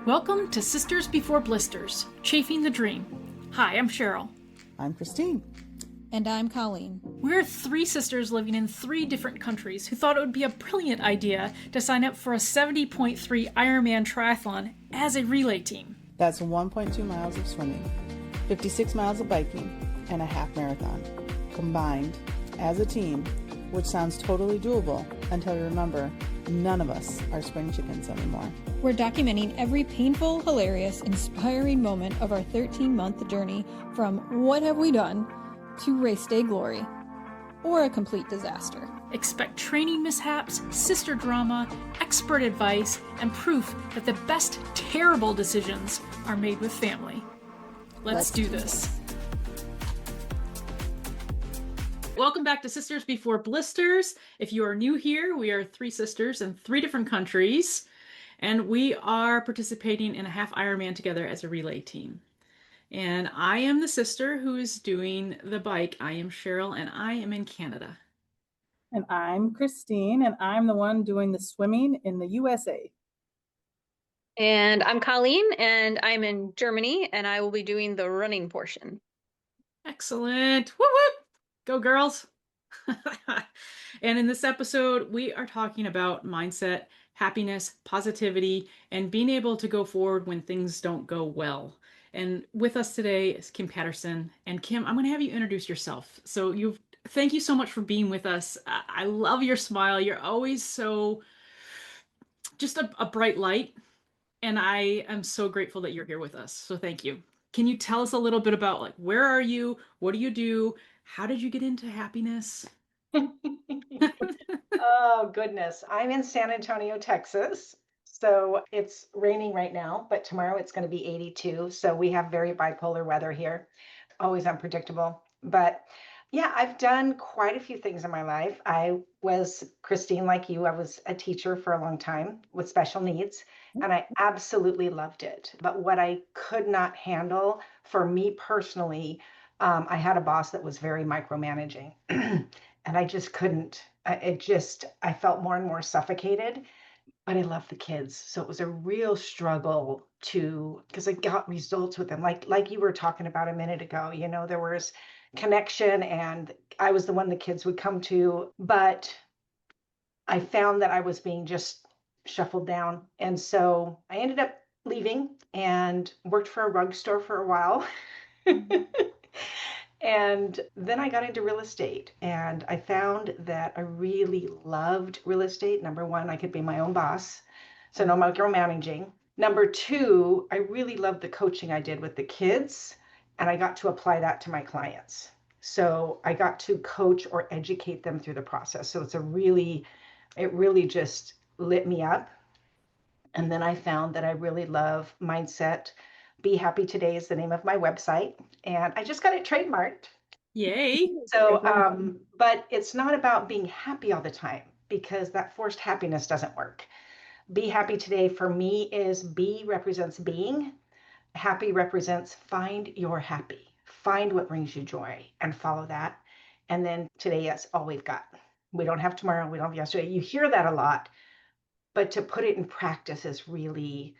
Welcome to Sisters Before Blisters, Chafing the Dream. Hi, I'm Cheryl. I'm Christine. And I'm Colleen. We're three sisters living in three different countries who thought it would be a brilliant idea to sign up for a 70.3 Ironman triathlon as a relay team. That's 1.2 miles of swimming, 56 miles of biking, and a half marathon, combined as a team, which sounds totally doable until you remember none of us are spring chickens anymore. We're documenting every painful, hilarious, inspiring moment of our 13-month journey from what have we done to race day glory, or a complete disaster. Expect training mishaps, sister drama, expert advice, and proof that the best terrible decisions are made with family. Let's do this. Welcome back to Sisters Before Blisters. If you are new here, we are three sisters in three different countries, and we are participating in a half Ironman together as a relay team. And I am the sister who is doing the bike. I am Cheryl, and I am in Canada. And I'm Christine, and I'm the one doing the swimming in the USA. And I'm Colleen, and I'm in Germany, and I will be doing the running portion. Excellent. Whoop, whoop. Go girls. And in this episode, we are talking about mindset, happiness, positivity, and being able to go forward when things don't go well. And with us today is Kim Patterson. And Kim, I'm going to have you introduce yourself. So thank you so much for being with us. I love your smile. You're always so just a bright light. And I am so grateful that you're here with us. So thank you. Can you tell us a little bit about where are you? What do you do? How did you get into happiness? Oh, goodness. I'm in San Antonio, Texas. So it's raining right now, but tomorrow it's going to be 82. So we have very bipolar weather here, always unpredictable. But yeah, I've done quite a few things in my life. I was, Christine, like you, I was a teacher for a long time with special needs, and I absolutely loved it. But what I could not handle for me personally, I had a boss that was very micromanaging, and I just couldn't. I felt more and more suffocated, but I love the kids. So it was a real struggle because I got results with them. Like you were talking about a minute ago, there was connection and I was the one the kids would come to, but I found that I was being just shuffled down. And so I ended up leaving and worked for a rug store for a while. And then I got into real estate and I found that I really loved real estate. Number one, I could be my own boss, so no micromanaging. Number two, I really loved the coaching I did with the kids, and I got to apply that to my clients. So I got to coach or educate them through the process. So it really just lit me up. And then I found that I really love mindset. Be Happy Today is the name of my website, and I just got it trademarked. Yay. So, but it's not about being happy all the time because that forced happiness doesn't work. Be Happy Today for me is B represents being, happy represents find your happy, find what brings you joy and follow that. And then today is all we've got. We don't have tomorrow, we don't have yesterday. You hear that a lot, but to put it in practice has really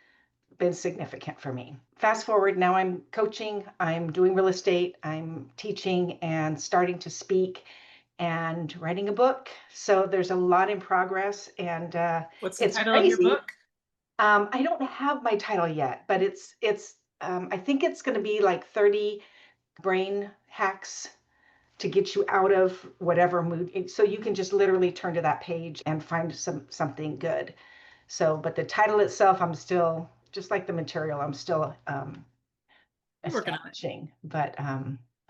been significant for me. Fast forward, now I'm coaching, I'm doing real estate, I'm teaching and starting to speak and writing a book. So there's a lot in progress, and What's the it's title crazy. of your book? I don't have my title yet, but it's I think it's going to be like 30 brain hacks to get you out of whatever mood. So you can just literally turn to that page and find something good. So, but the title itself, I'm still, just like the material, I'm still Working on it. establishing. But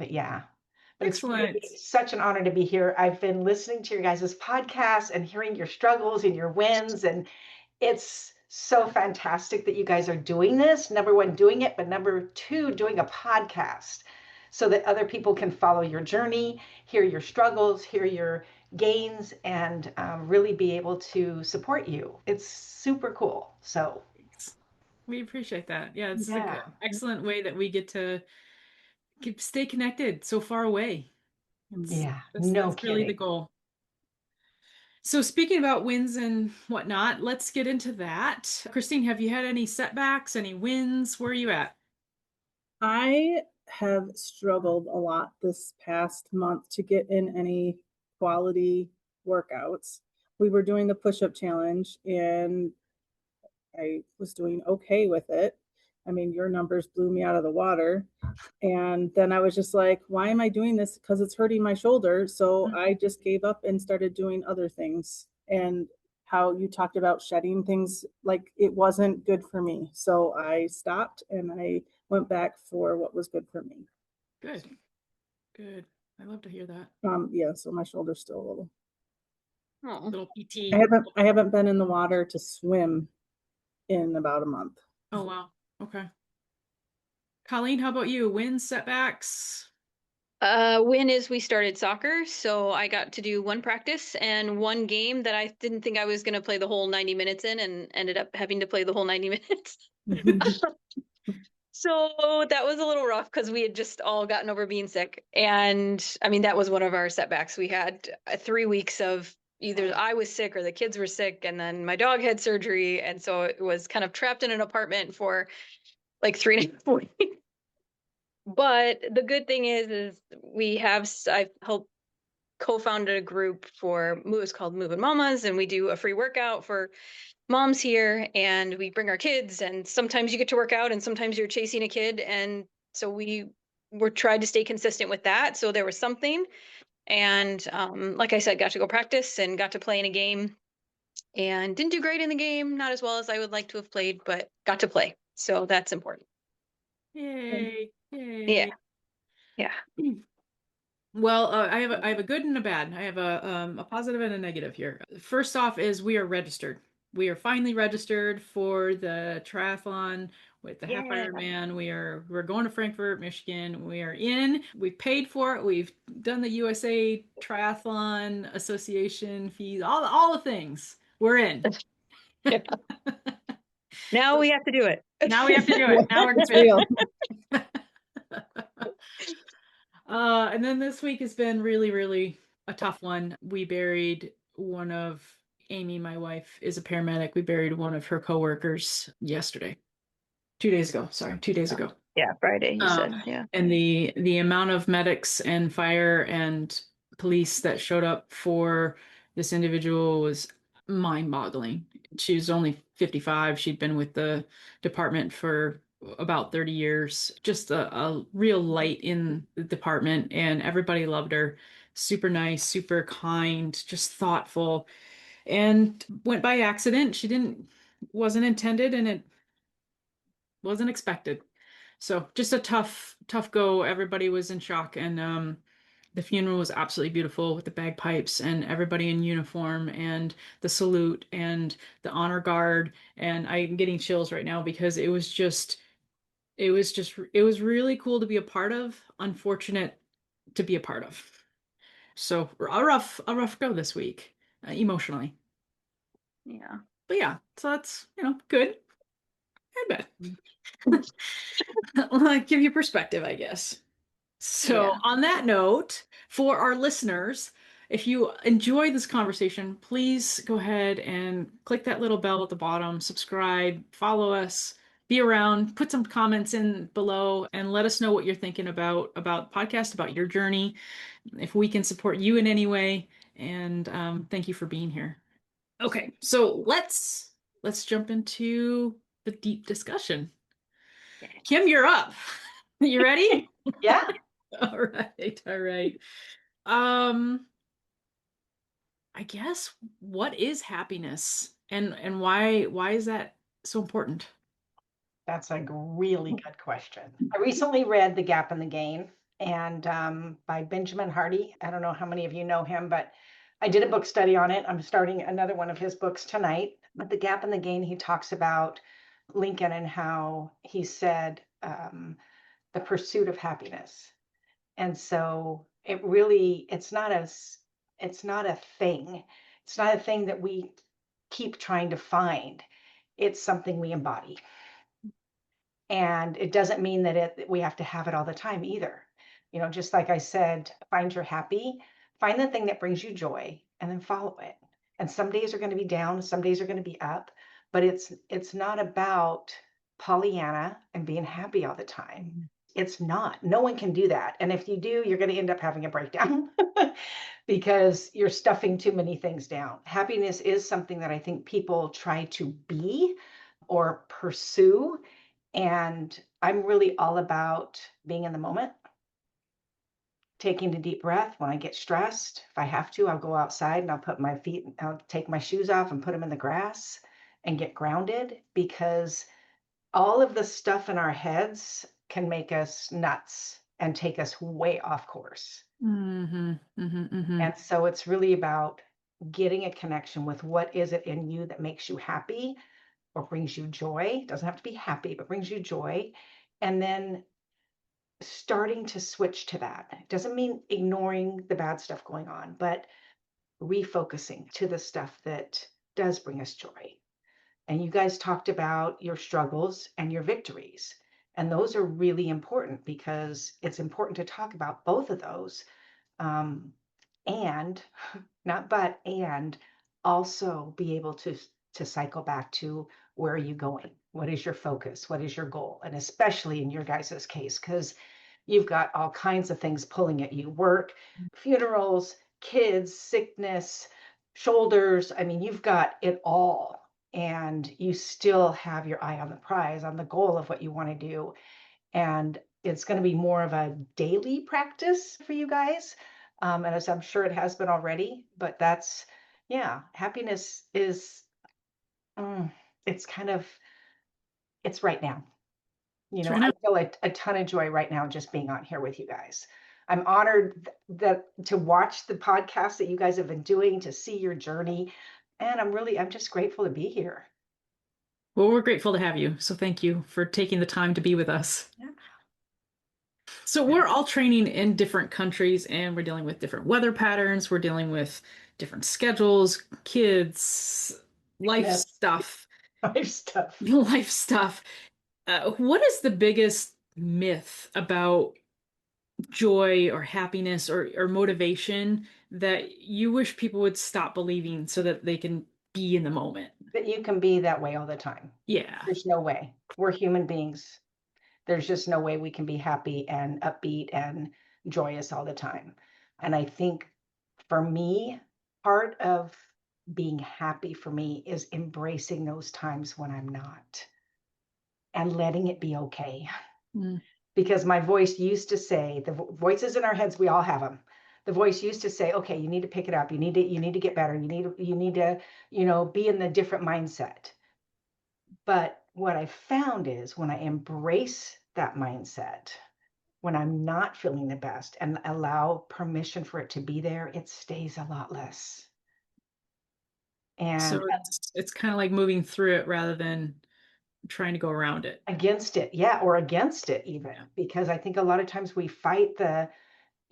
yeah. But Excellent. it's such an honor to be here. I've been listening to your guys' podcast and hearing your struggles and your wins, and it's so fantastic that you guys are doing this. Number one, doing it, but number two, doing a podcast so that other people can follow your journey, hear your struggles, hear your gains, and really be able to support you. It's super cool. So We appreciate that. Yeah, it's an yeah. excellent way that we get to stay connected so far away. Yeah, That's no really the kidding. goal. So speaking about wins and whatnot, let's get into that. Christine, have you had any setbacks, any wins? Where are you at? I have struggled a lot this past month to get in any quality workouts. We were doing the push-up challenge and I was doing okay with it. I mean, your numbers blew me out of the water. And then I was just like, why am I doing this? Because it's hurting my shoulder. So I just gave up and started doing other things. And how you talked about shedding things, like it wasn't good for me. So I stopped and I went back for what was good for me. Good. Good. I love to hear that. Yeah, so my shoulder's still a little. Oh, Little PT. I haven't been in the water to swim in about a month. Oh, wow. Okay. Colleen, how about you? Wins, setbacks? win is we started soccer, so I got to do one practice and one game that I didn't think I was going to play the whole 90 minutes in and ended up having to play the whole 90 minutes. So that was a little rough because we had just all gotten over being sick. And I mean, that was one of our setbacks. We had 3 weeks of either I was sick or the kids were sick, and then my dog had surgery. And so it was kind of trapped in an apartment for like 3.5 weeks. But the good thing is I've helped co-founded a group for it's called Moving Mamas, and we do a free workout for moms here, and we bring our kids, and sometimes you get to work out and sometimes you're chasing a kid, and so we were tried to stay consistent with that, so there was something. And like I said, got to go practice and got to play in a game, and didn't do great in the game, not as well as I would like to have played, but got to play, so that's important. Yay. Yeah. Yay. Yeah. Well, I have a good and a bad. I have a positive and a negative here. First off is we are registered. We are finally registered for the triathlon with the half Yeah. Ironman. We're going to Frankfurt, Michigan. We are in. We've paid for it. We've done the USA Triathlon Association fees, all the things. We're in. Yeah. Now we have to do it. Now we have to do it. Now we're It's good. real. And then this week has been really, really a tough one. We buried one of Amy, my wife, is a paramedic. We buried one of her coworkers yesterday. 2 days ago. Sorry, 2 days ago. Yeah, Friday, you said. Yeah. And the amount of medics and fire and police that showed up for this individual was mind-boggling. She was only 55. She'd been with the department for about 30 years. Just a real light in the department, and everybody loved her. Super nice, super kind, just thoughtful, and went by accident. She didn't wasn't intended, and it wasn't expected. So just a tough go. Everybody was in shock, and the funeral was absolutely beautiful with the bagpipes and everybody in uniform and the salute and the honor guard. And I'm getting chills right now because it was really cool to be a part of, unfortunate to be a part of. So a rough go this week, emotionally. Yeah. But yeah, so that's, good and bad. Well, give you perspective, I guess. So, Yeah. on that note, for our listeners, if you enjoy this conversation, please go ahead and click that little bell at the bottom, subscribe, follow us, be around, put some comments in below, and let us know what you're thinking about podcast, about your journey, if we can support you in any way. And thank you for being here. Okay, so let's jump into the deep discussion. Kim, you're up. You ready? Yeah. All right, all right. Um, I guess what is happiness and why is that so important? That's a really good question. I recently read The Gap and the Gain and by Benjamin Hardy. I don't know how many of you know him, but I did a book study on it. I'm starting another one of his books tonight. But The Gap and the Gain, he talks about Lincoln and how he said the pursuit of happiness. And so it's not a thing. It's not a thing that we keep trying to find. It's something we embody. And it doesn't mean that we have to have it all the time either. Just like I said, find your happy, find the thing that brings you joy, and then follow it. And some days are going to be down, some days are going to be up, but it's not about Pollyanna and being happy all the time. It's not. No one can do that. And if you do, you're going to end up having a breakdown because you're stuffing too many things down. Happiness is something that I think people try to be or pursue. And I'm really all about being in the moment, taking a deep breath when I get stressed. If I have to, I'll go outside and I'll take my shoes off and put them in the grass and get grounded, because all of the stuff in our heads can make us nuts and take us way off course. Mm-hmm, mm-hmm, mm-hmm. And so it's really about getting a connection with what is it in you that makes you happy or brings you joy. It doesn't have to be happy, but brings you joy. And then starting to switch to that. It doesn't mean ignoring the bad stuff going on, but refocusing to the stuff that does bring us joy. And you guys talked about your struggles and your victories. And those are really important because it's important to talk about both of those. And not but, and also be able to cycle back to, where are you going? What is your focus? What is your goal? And especially in your guys' case, because you've got all kinds of things pulling at you: work, funerals, kids, sickness, shoulders. I mean, you've got it all. And you still have your eye on the prize, on the goal of what you want to do. And it's going to be more of a daily practice for you guys. And as I'm sure it has been already, but that's, yeah, happiness is, it's kind of, it's right now. You It's know, right I now. feel a ton of joy right now just being on here with you guys. I'm honored that to watch the podcast that you guys have been doing, to see your journey. And I'm just grateful to be here. Well, we're grateful to have you. So thank you for taking the time to be with us. Yeah. So we're all training in different countries and we're dealing with different weather patterns. We're dealing with different schedules, kids, life Yes. stuff, Life stuff. life stuff. What is the biggest myth about joy or happiness or motivation that you wish people would stop believing so that they can be in the moment? That you can be that way all the time. Yeah. There's no way. We're human beings. There's just no way we can be happy and upbeat and joyous all the time. And I think for me, part of being happy for me is embracing those times when I'm not and letting it be okay. Mm. Because my voice used to say, the voices in our heads, we all have them. The voice used to say, okay, you need to pick it up. You need to get better. You need to, be in the different mindset. But what I found is when I embrace that mindset, when I'm not feeling the best and allow permission for it to be there, it stays a lot less. And So it's kind of like moving through it rather than trying to go around it. against it, yeah, or against it even, because I think a lot of times we fight the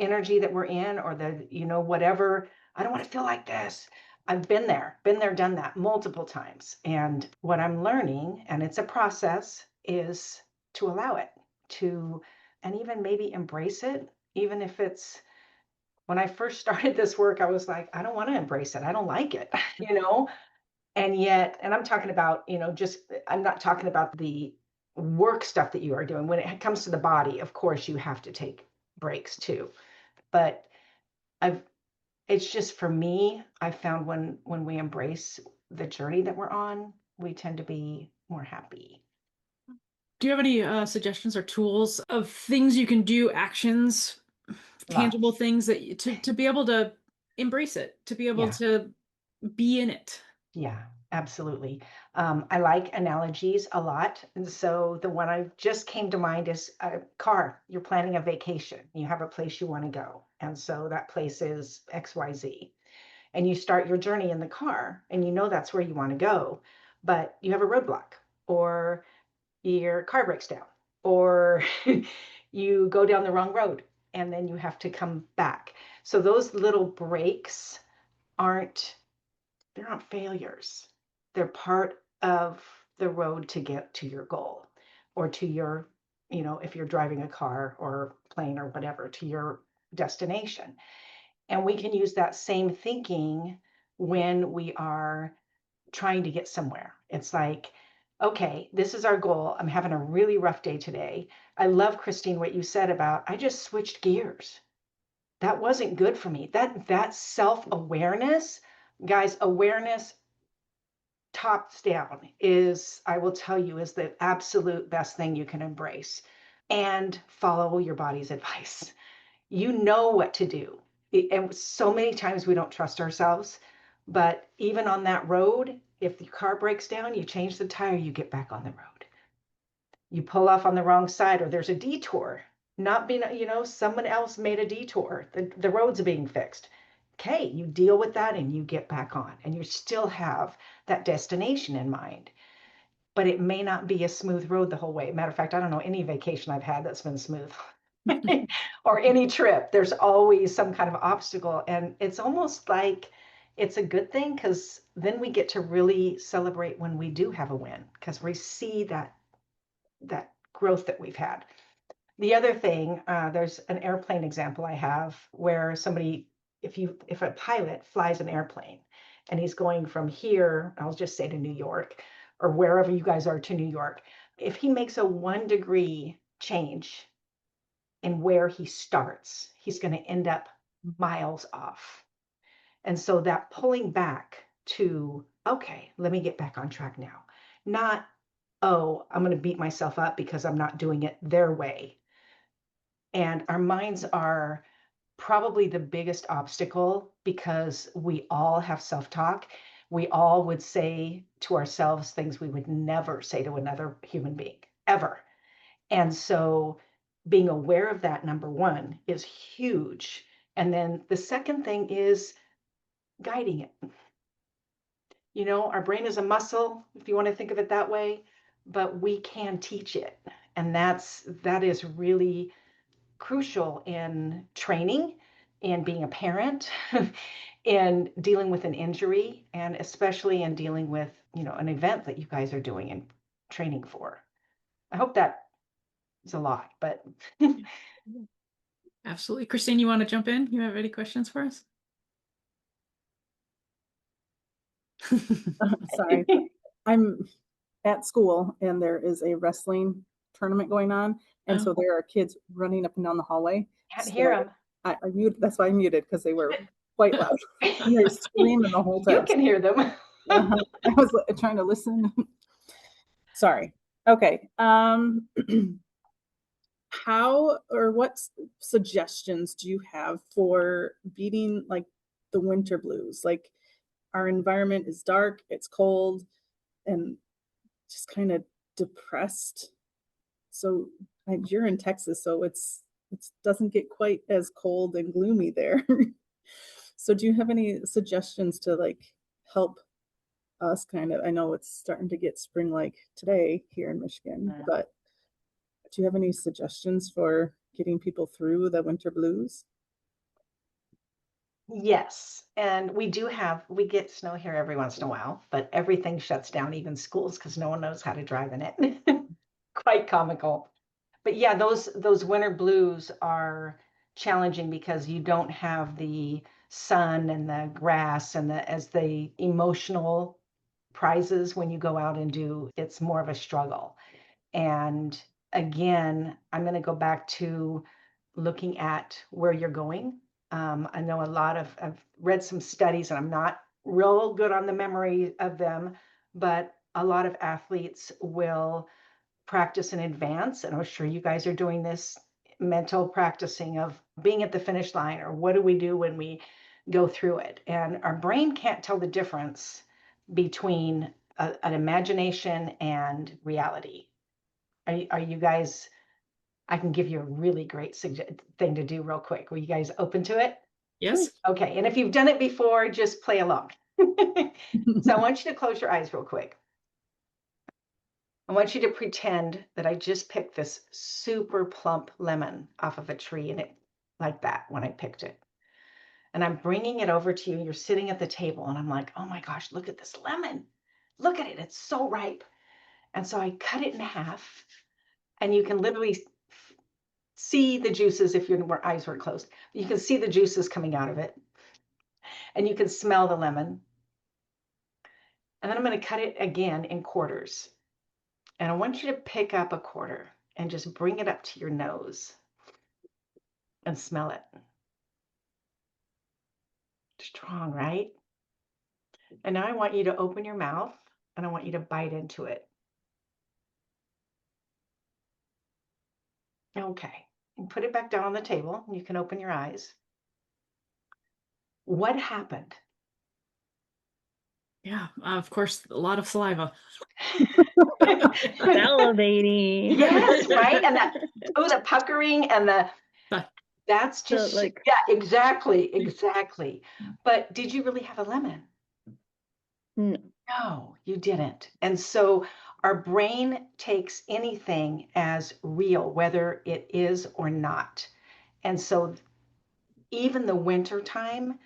energy that we're in, or the, whatever. I don't want to feel like this. I've been there, done that multiple times. And what I'm learning, and it's a process, is to allow it to, and even maybe embrace it, even if it's, when I first started this work, I was like, I don't want to embrace it. I don't like it, And yet, and I'm talking about, I'm not talking about the work stuff that you are doing. When it comes to the body, of course, you have to take breaks too. But I've, it's just, for me, I found when we embrace the journey that we're on, we tend to be more happy. Do you have any suggestions or tools of things you can do, actions, tangible Lots. things that to be able to embrace it, to be able Yeah. to be in it? Yeah, absolutely. I like analogies a lot. And so the one I just came to mind is a car. You're planning a vacation. You have a place you want to go. And so that place is XYZ. And you start your journey in the car and that's where you want to go, but you have a roadblock, or your car breaks down, or you go down the wrong road and then you have to come back. So those little breaks aren't, they're not failures. They're part of the road to get to your goal, or to your, if you're driving a car or plane or whatever, to your destination. And we can use that same thinking when we are trying to get somewhere. It's like, okay, this is our goal. I'm having a really rough day today. I love, Christine, what you said about I just switched gears. That wasn't good for me. That self-awareness, guys, awareness tops down is, I will tell you, is the absolute best thing you can embrace. And follow your body's advice. You know what to do. And so many times we don't trust ourselves, but even on that road, if the car breaks down, you change the tire, you get back on the road. You pull off on the wrong side, or there's a detour, not being, someone else made a detour, the road's being fixed. Okay, you deal with that and you get back on, and you still have that destination in mind. But it may not be a smooth road the whole way. Matter of fact, I don't know any vacation I've had that's been smooth. Or any trip, there's always some kind of obstacle, and it's almost like it's a good thing, because then we get to really celebrate when we do have a win, because we see that growth that we've had. The other thing, there's an airplane example I have where somebody, if a pilot flies an airplane and he's going from here, I'll just say to New York, or wherever you guys are, to New York, if he makes a 1 degree change in where he starts, he's going to end up miles off. And so that pulling back to, okay, let me get back on track now. Not, oh, I'm going to beat myself up because I'm not doing it their way. And our minds are probably the biggest obstacle, because we all have self-talk. We all would say to ourselves things we would never say to another human being, ever. And so being aware of that, number one, is huge. And then the second thing is guiding it. Our brain is a muscle, if you want to think of it that way, but we can teach it. And that is really crucial in training, in being a parent, in dealing with an injury, and especially in dealing with, an event that you guys are doing and training for. I hope that is a lot, but Absolutely. Christine, you want to jump in? You have any questions for us? Sorry. I'm at school and there is a wrestling tournament going on. And so there are kids running up and down the hallway. can't So hear them. I muted, that's why I muted, because they were quite loud. And they're screaming the whole time. You can hear them. I was trying to listen. Sorry. Okay. How or what suggestions do you have for beating like the winter blues? Like, our environment is dark, it's cold, and just kind of depressed. So you're in Texas, so it doesn't get quite as cold and gloomy there. So do you have any suggestions to like help us kind of, I know it's starting to get spring like today here in Michigan, but do you have any suggestions for getting people through the winter blues? Yes, and we get snow here every once in a while, but everything shuts down, even schools, because no one knows how to drive in it. Quite comical. But yeah, those winter blues are challenging because you don't have the sun and the grass and as the emotional prizes when you go out and it's more of a struggle. And again, I'm going to go back to looking at where you're going. I know I've read some studies, and I'm not real good on the memory of them, but a lot of athletes will practice in advance. And I'm sure you guys are doing this mental practicing of being at the finish line, or what do we do when we go through it? And our brain can't tell the difference between an imagination and reality. Are you guys, I can give you a really great thing to do real quick. Were you guys open to it? Yes. Okay. And if you've done it before, just play along. So I want you to close your eyes real quick. I want you to pretend that I just picked this super plump lemon off of a tree, and it like that when I picked it. And I'm bringing it over to you. You're sitting at the table, and I'm like, oh my gosh, look at this lemon. Look at it. It's so ripe. And so I cut it in half, and you can literally see the juices if your eyes were closed. You can see the juices coming out of it. And you can smell the lemon. And then I'm going to cut it again in quarters. And I want you to pick up a quarter and just bring it up to your nose and smell it. Strong, right? And now I want you to open your mouth and I want you to bite into it. Okay. And put it back down on the table. You can open your eyes. What happened? Yeah, of course, a lot of saliva. Salivating. Yes, right? And that, oh, the puckering and that's So, just, like, yeah, exactly. But did you really have a lemon? no. No, you didn't. And so our brain takes anything as real, whether it is or not. And so even the winter time,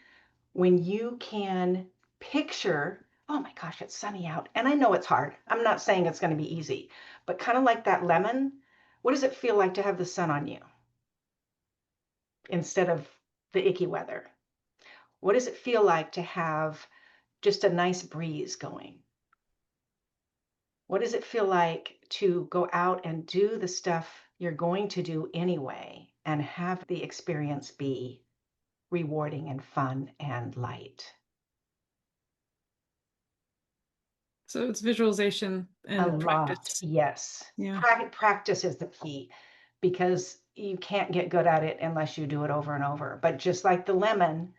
when you can picture, oh my gosh, it's sunny out. And I know it's hard. I'm not saying it's going to be easy, but kind of like that lemon, what does it feel like to have the sun on you instead of the icky weather? What does it feel like to have just a nice breeze going? What does it feel like to go out and do the stuff you're going to do anyway and have the experience be rewarding and fun and light? So it's visualization A and lot, practice. yes. Yeah. Practice is the key because you can't get good at it unless you do it over and over. But just like the lemon,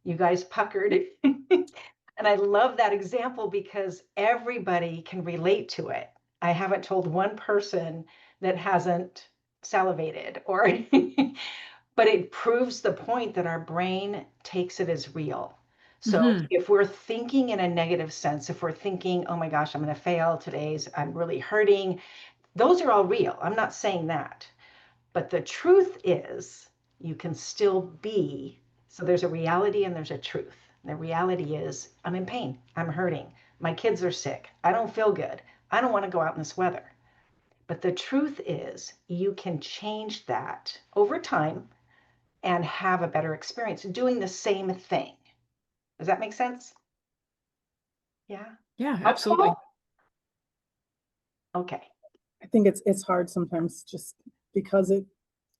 you guys puckered. And I love that example because everybody can relate to it. I haven't told one person that hasn't salivated or but it proves the point that our brain takes it as real. So Mm-hmm. if we're thinking in a negative sense, if we're thinking, oh my gosh, I'm going to fail today's, I'm really hurting, those are all real. I'm not saying that. But the truth is, you can still be. So there's a reality and there's a truth. The reality is, I'm in pain. I'm hurting. My kids are sick. I don't feel good. I don't want to go out in this weather. But the truth is, you can change that over time and have a better experience doing the same thing. Does that make sense? Yeah. Yeah, Helpful? absolutely. Okay. I think it's hard sometimes just because it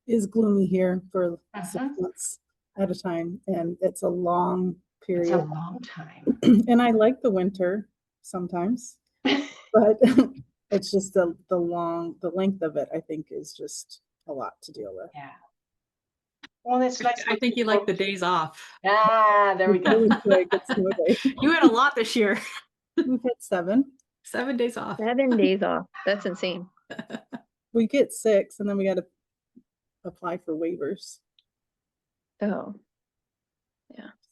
is gloomy here for 6 months at a time, and it's a long It's a period. long time. And I like the winter sometimes, but it's just the length of it, I think, is just a lot to deal with. Yeah. Well, it's nice. I think you like the days off. There we go. You had a lot this year. We've had 7. 7 days off. 7 days off. That's insane. We get 6, and then we got to apply for waivers. Oh,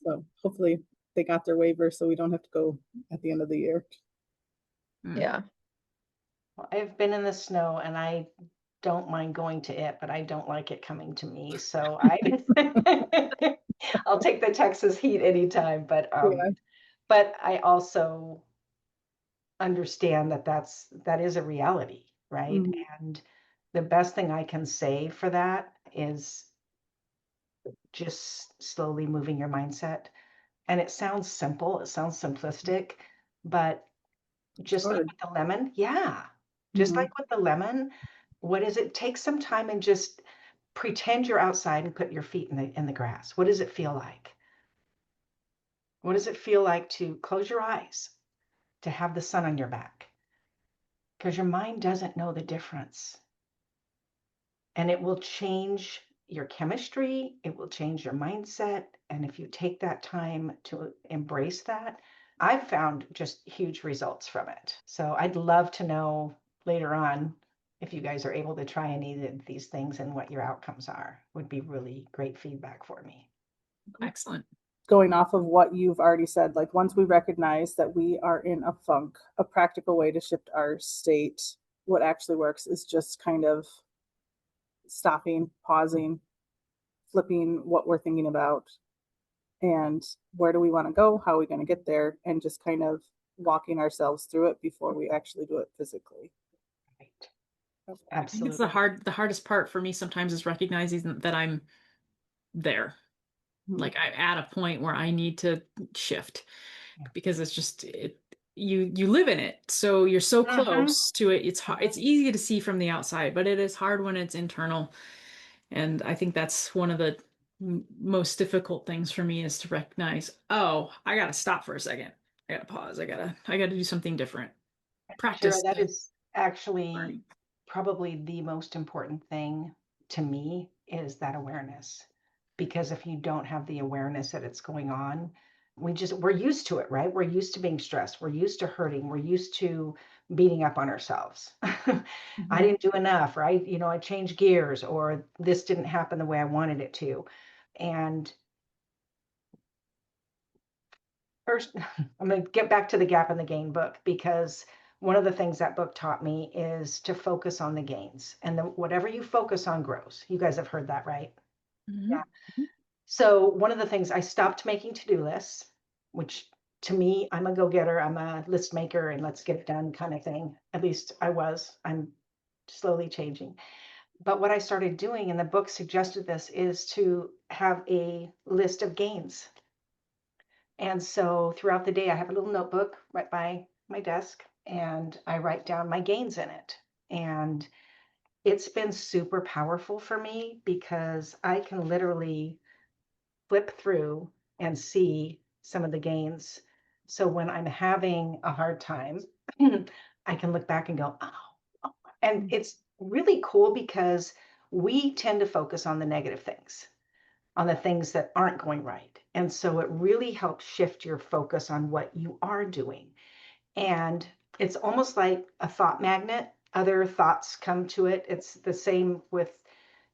So hopefully they got their waiver so we don't have to go at the end of the year. yeah. Well, I've been in the snow and I don't mind going to it, but I don't like it coming to me. So I'll take the Texas heat anytime. But I also understand that that is a reality, right? And the best thing I can say for that is just slowly moving your mindset. And it sounds simple, it sounds simplistic, but just like with the lemon, just like with the lemon, what is it? Take some time and just pretend you're outside and put your feet in the grass. What does it feel like? What does it feel like to close your eyes, to have the sun on your back? Because your mind doesn't know the difference. And it will change your chemistry, it will change your mindset. And if you take that time to embrace that, I've found just huge results from it. So I'd love to know later on if you guys are able to try any of these things and what your outcomes are. Would be really great feedback for me. Excellent. Going off of what you've already said, like once we recognize that we are in a funk, a practical way to shift our state, what actually works is just kind of stopping, pausing, flipping what we're thinking about, and where do we want to go? How are we going to get there? And just kind of walking ourselves through it before we actually do it physically. Right. I think it's the hardest part for me sometimes is recognizing that I'm there. Like I'm at a point where I need to shift because it's just you live in it. So you're so Mhm. close to it. It's hard, Mhm. it's easy to see from the outside, but it is hard when it's internal. And I think that's one of the most difficult things for me is to recognize, oh, I gotta stop for a second. I gotta pause. I gotta do something different. Cheryl, Practice that the is actually learning. probably the most important thing to me is that awareness. Because if you don't have the awareness that it's going on, we're used to it, right? We're used to being stressed. We're used to hurting. We're used to beating up on ourselves. I Mhm. didn't do enough, right? I changed gears, or this didn't happen the way I wanted it to. And first, I'm going to get back to the Gap and the Gain book, because one of the things that book taught me is to focus on the gains, and whatever you focus on grows. You guys have heard that, right? Yeah. Mhm. So one of the things, I stopped making to-do lists, which to me, I'm a go-getter. I'm a list maker and let's get it done kind of thing. At least I was. I'm slowly changing. But what I started doing, and the book suggested this, is to have a list of gains. And so throughout the day, I have a little notebook right by my desk, and I write down my gains in it. And it's been super powerful for me because I can literally flip through and see some of the gains. So when I'm having a hard time, I can look back and go, oh. And it's really cool because we tend to focus on the negative things, on the things that aren't going right. And so it really helps shift your focus on what you are doing. And it's almost like a thought magnet. Other thoughts come to it. It's the same with,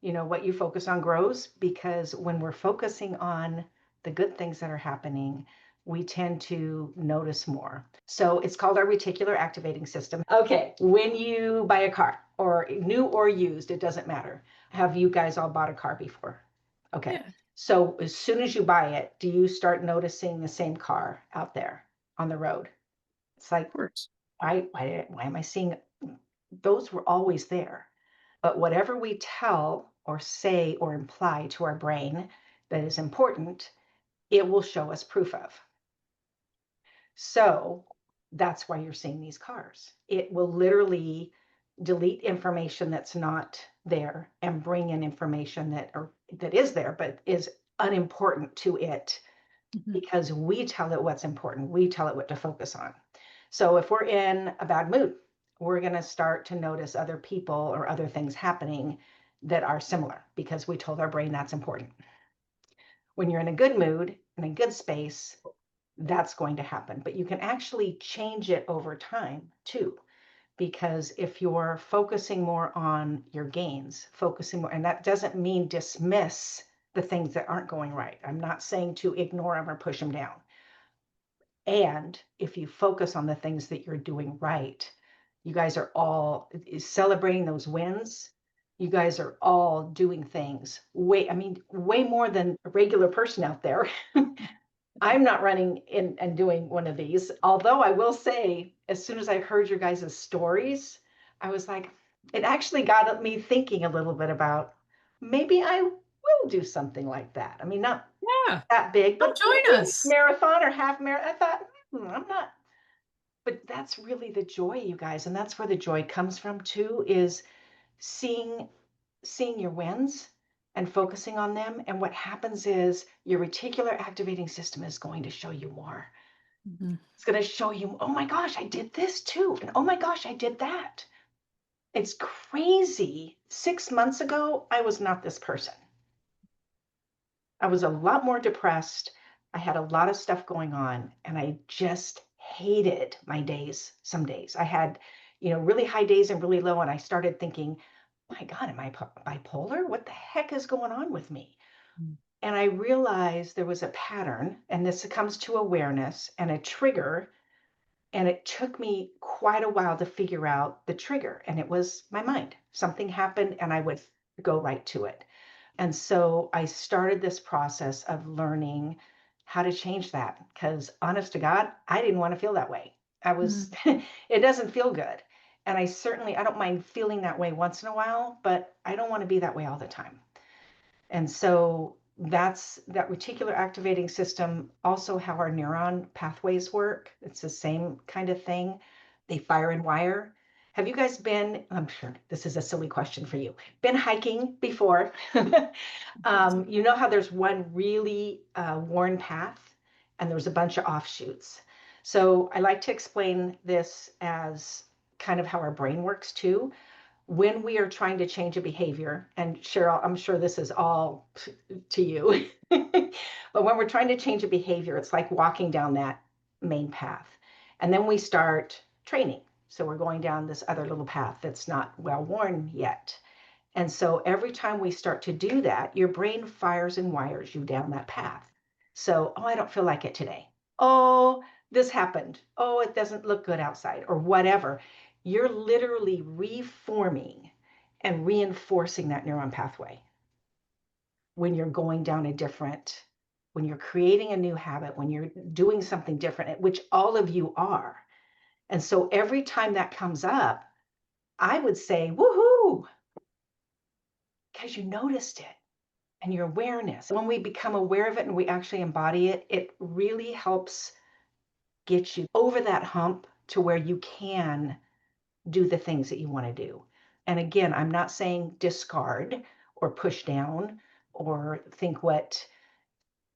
what you focus on grows, because when we're focusing on the good things that are happening, we tend to notice more. So it's called our reticular activating system. Okay, when you buy a car, or new or used, it doesn't matter. Have you guys all bought a car before? Okay. Yeah, So as soon as you buy it, do you start noticing the same car out there on the road? It's of like, course. why am I seeing those were always there? But whatever we tell or say or imply to our brain that is important, it will show us proof of. So that's why you're seeing these cars. It will literally delete information that's not there and bring in information that is there but is unimportant to it, Mhm. because we tell it what's important. We tell it what to focus on. So if we're in a bad mood, we're going to start to notice other people or other things happening that are similar because we told our brain that's important. When you're in a good mood, in a good space, that's going to happen. But you can actually change it over time too. Because if you're focusing more on your gains, focusing more, and that doesn't mean dismiss the things that aren't going right. I'm not saying to ignore them or push them down. And if you focus on the things that you're doing right, you guys are all celebrating those wins. You guys are all doing things way more than a regular person out there. I'm not running in and doing one of these. Although I will say, as soon as I heard your guys' stories, I was like, it actually got me thinking a little bit about maybe I will do something like that. I mean, not Yeah, that big, come but join maybe us. marathon or half marathon. I thought, I'm not, but that's really the joy, you guys. And that's where the joy comes from too, is seeing your wins and focusing on them. And what happens is your reticular activating system is going to show you more. Mhm. It's going to show you, oh my gosh, I did this too. And oh my gosh, I did that. It's crazy. 6 months ago, I was not this person. I was a lot more depressed. I had a lot of stuff going on, and I just hated my days. Some days I had, really high days and really low. And I started thinking, my God, am I bipolar? What the heck is going on with me? And I realized there was a pattern, and this comes to awareness and a trigger. And it took me quite a while to figure out the trigger. And it was my mind. Something happened, and I would go right to it. And so I started this process of learning how to change that, because honest to God, I didn't want to feel that way. I was, Mhm. it doesn't feel good. And I don't mind feeling that way once in a while, but I don't want to be that way all the time. And so that's that reticular activating system, also how our neuron pathways work. It's the same kind of thing. They fire and wire. Have you guys been, I'm sure this is a silly question for you, been hiking before? You know how there's one really worn path and there's a bunch of offshoots. So I like to explain this as kind of how our brain works too. When we are trying to change a behavior, and Cheryl, I'm sure this is all to you, but when we're trying to change a behavior, it's like walking down that main path. And then we start training. So we're going down this other little path that's not well worn yet. And so every time we start to do that, your brain fires and wires you down that path. So, oh, I don't feel like it today. Oh, this happened. Oh, it doesn't look good outside, or whatever. You're literally reforming and reinforcing that neuron pathway when you're going down a different, when you're creating a new habit, when you're doing something different, which all of you are. And so every time that comes up, I would say, woohoo, because you noticed it and your awareness. When we become aware of it and we actually embody it, it really helps get you over that hump to where you can do the things that you want to do. And again, I'm not saying discard or push down or think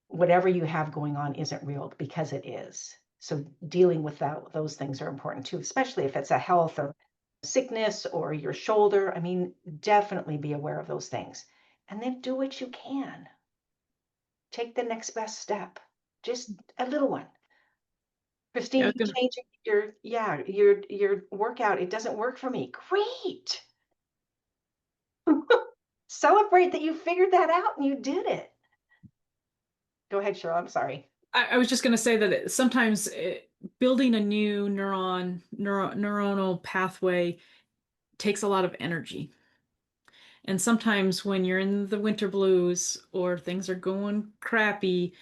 whatever you have going on isn't real, because it is. So dealing with those things are important too, especially if it's a health or sickness or your shoulder. I mean, definitely be aware of those things. And then do what you can. Take the next best step, just a little one. Yeah, I Christine, was you gonna, changing your workout. It doesn't work for me. Great. Celebrate that you figured that out and you did it. Go ahead, Cheryl. I'm sorry. I was just gonna say that sometimes building a new neuronal pathway takes a lot of energy. And sometimes when you're in the winter blues or things are going crappy,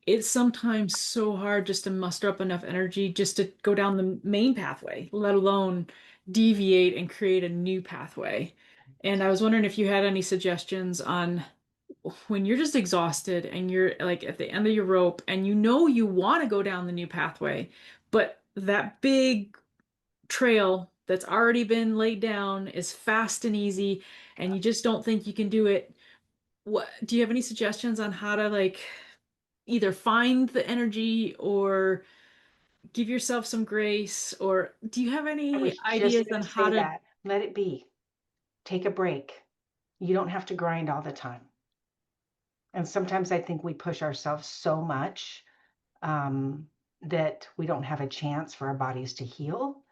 it's sometimes so hard just to muster up enough energy just to go down the main pathway, let alone deviate and create a new pathway. And I was wondering if you had any suggestions on when you're just exhausted and you're like at the end of your rope and you know you want to go down the new pathway, but that big trail that's already been laid down is fast and easy and you just don't think you can do it. What do you have any suggestions on how to like either find the energy or give yourself some grace, or do you have I any was just ideas going on to how say to? that. Let it be. Take a break. You don't have to grind all the time. And sometimes I think we push ourselves so much that we don't have a chance for our bodies to heal,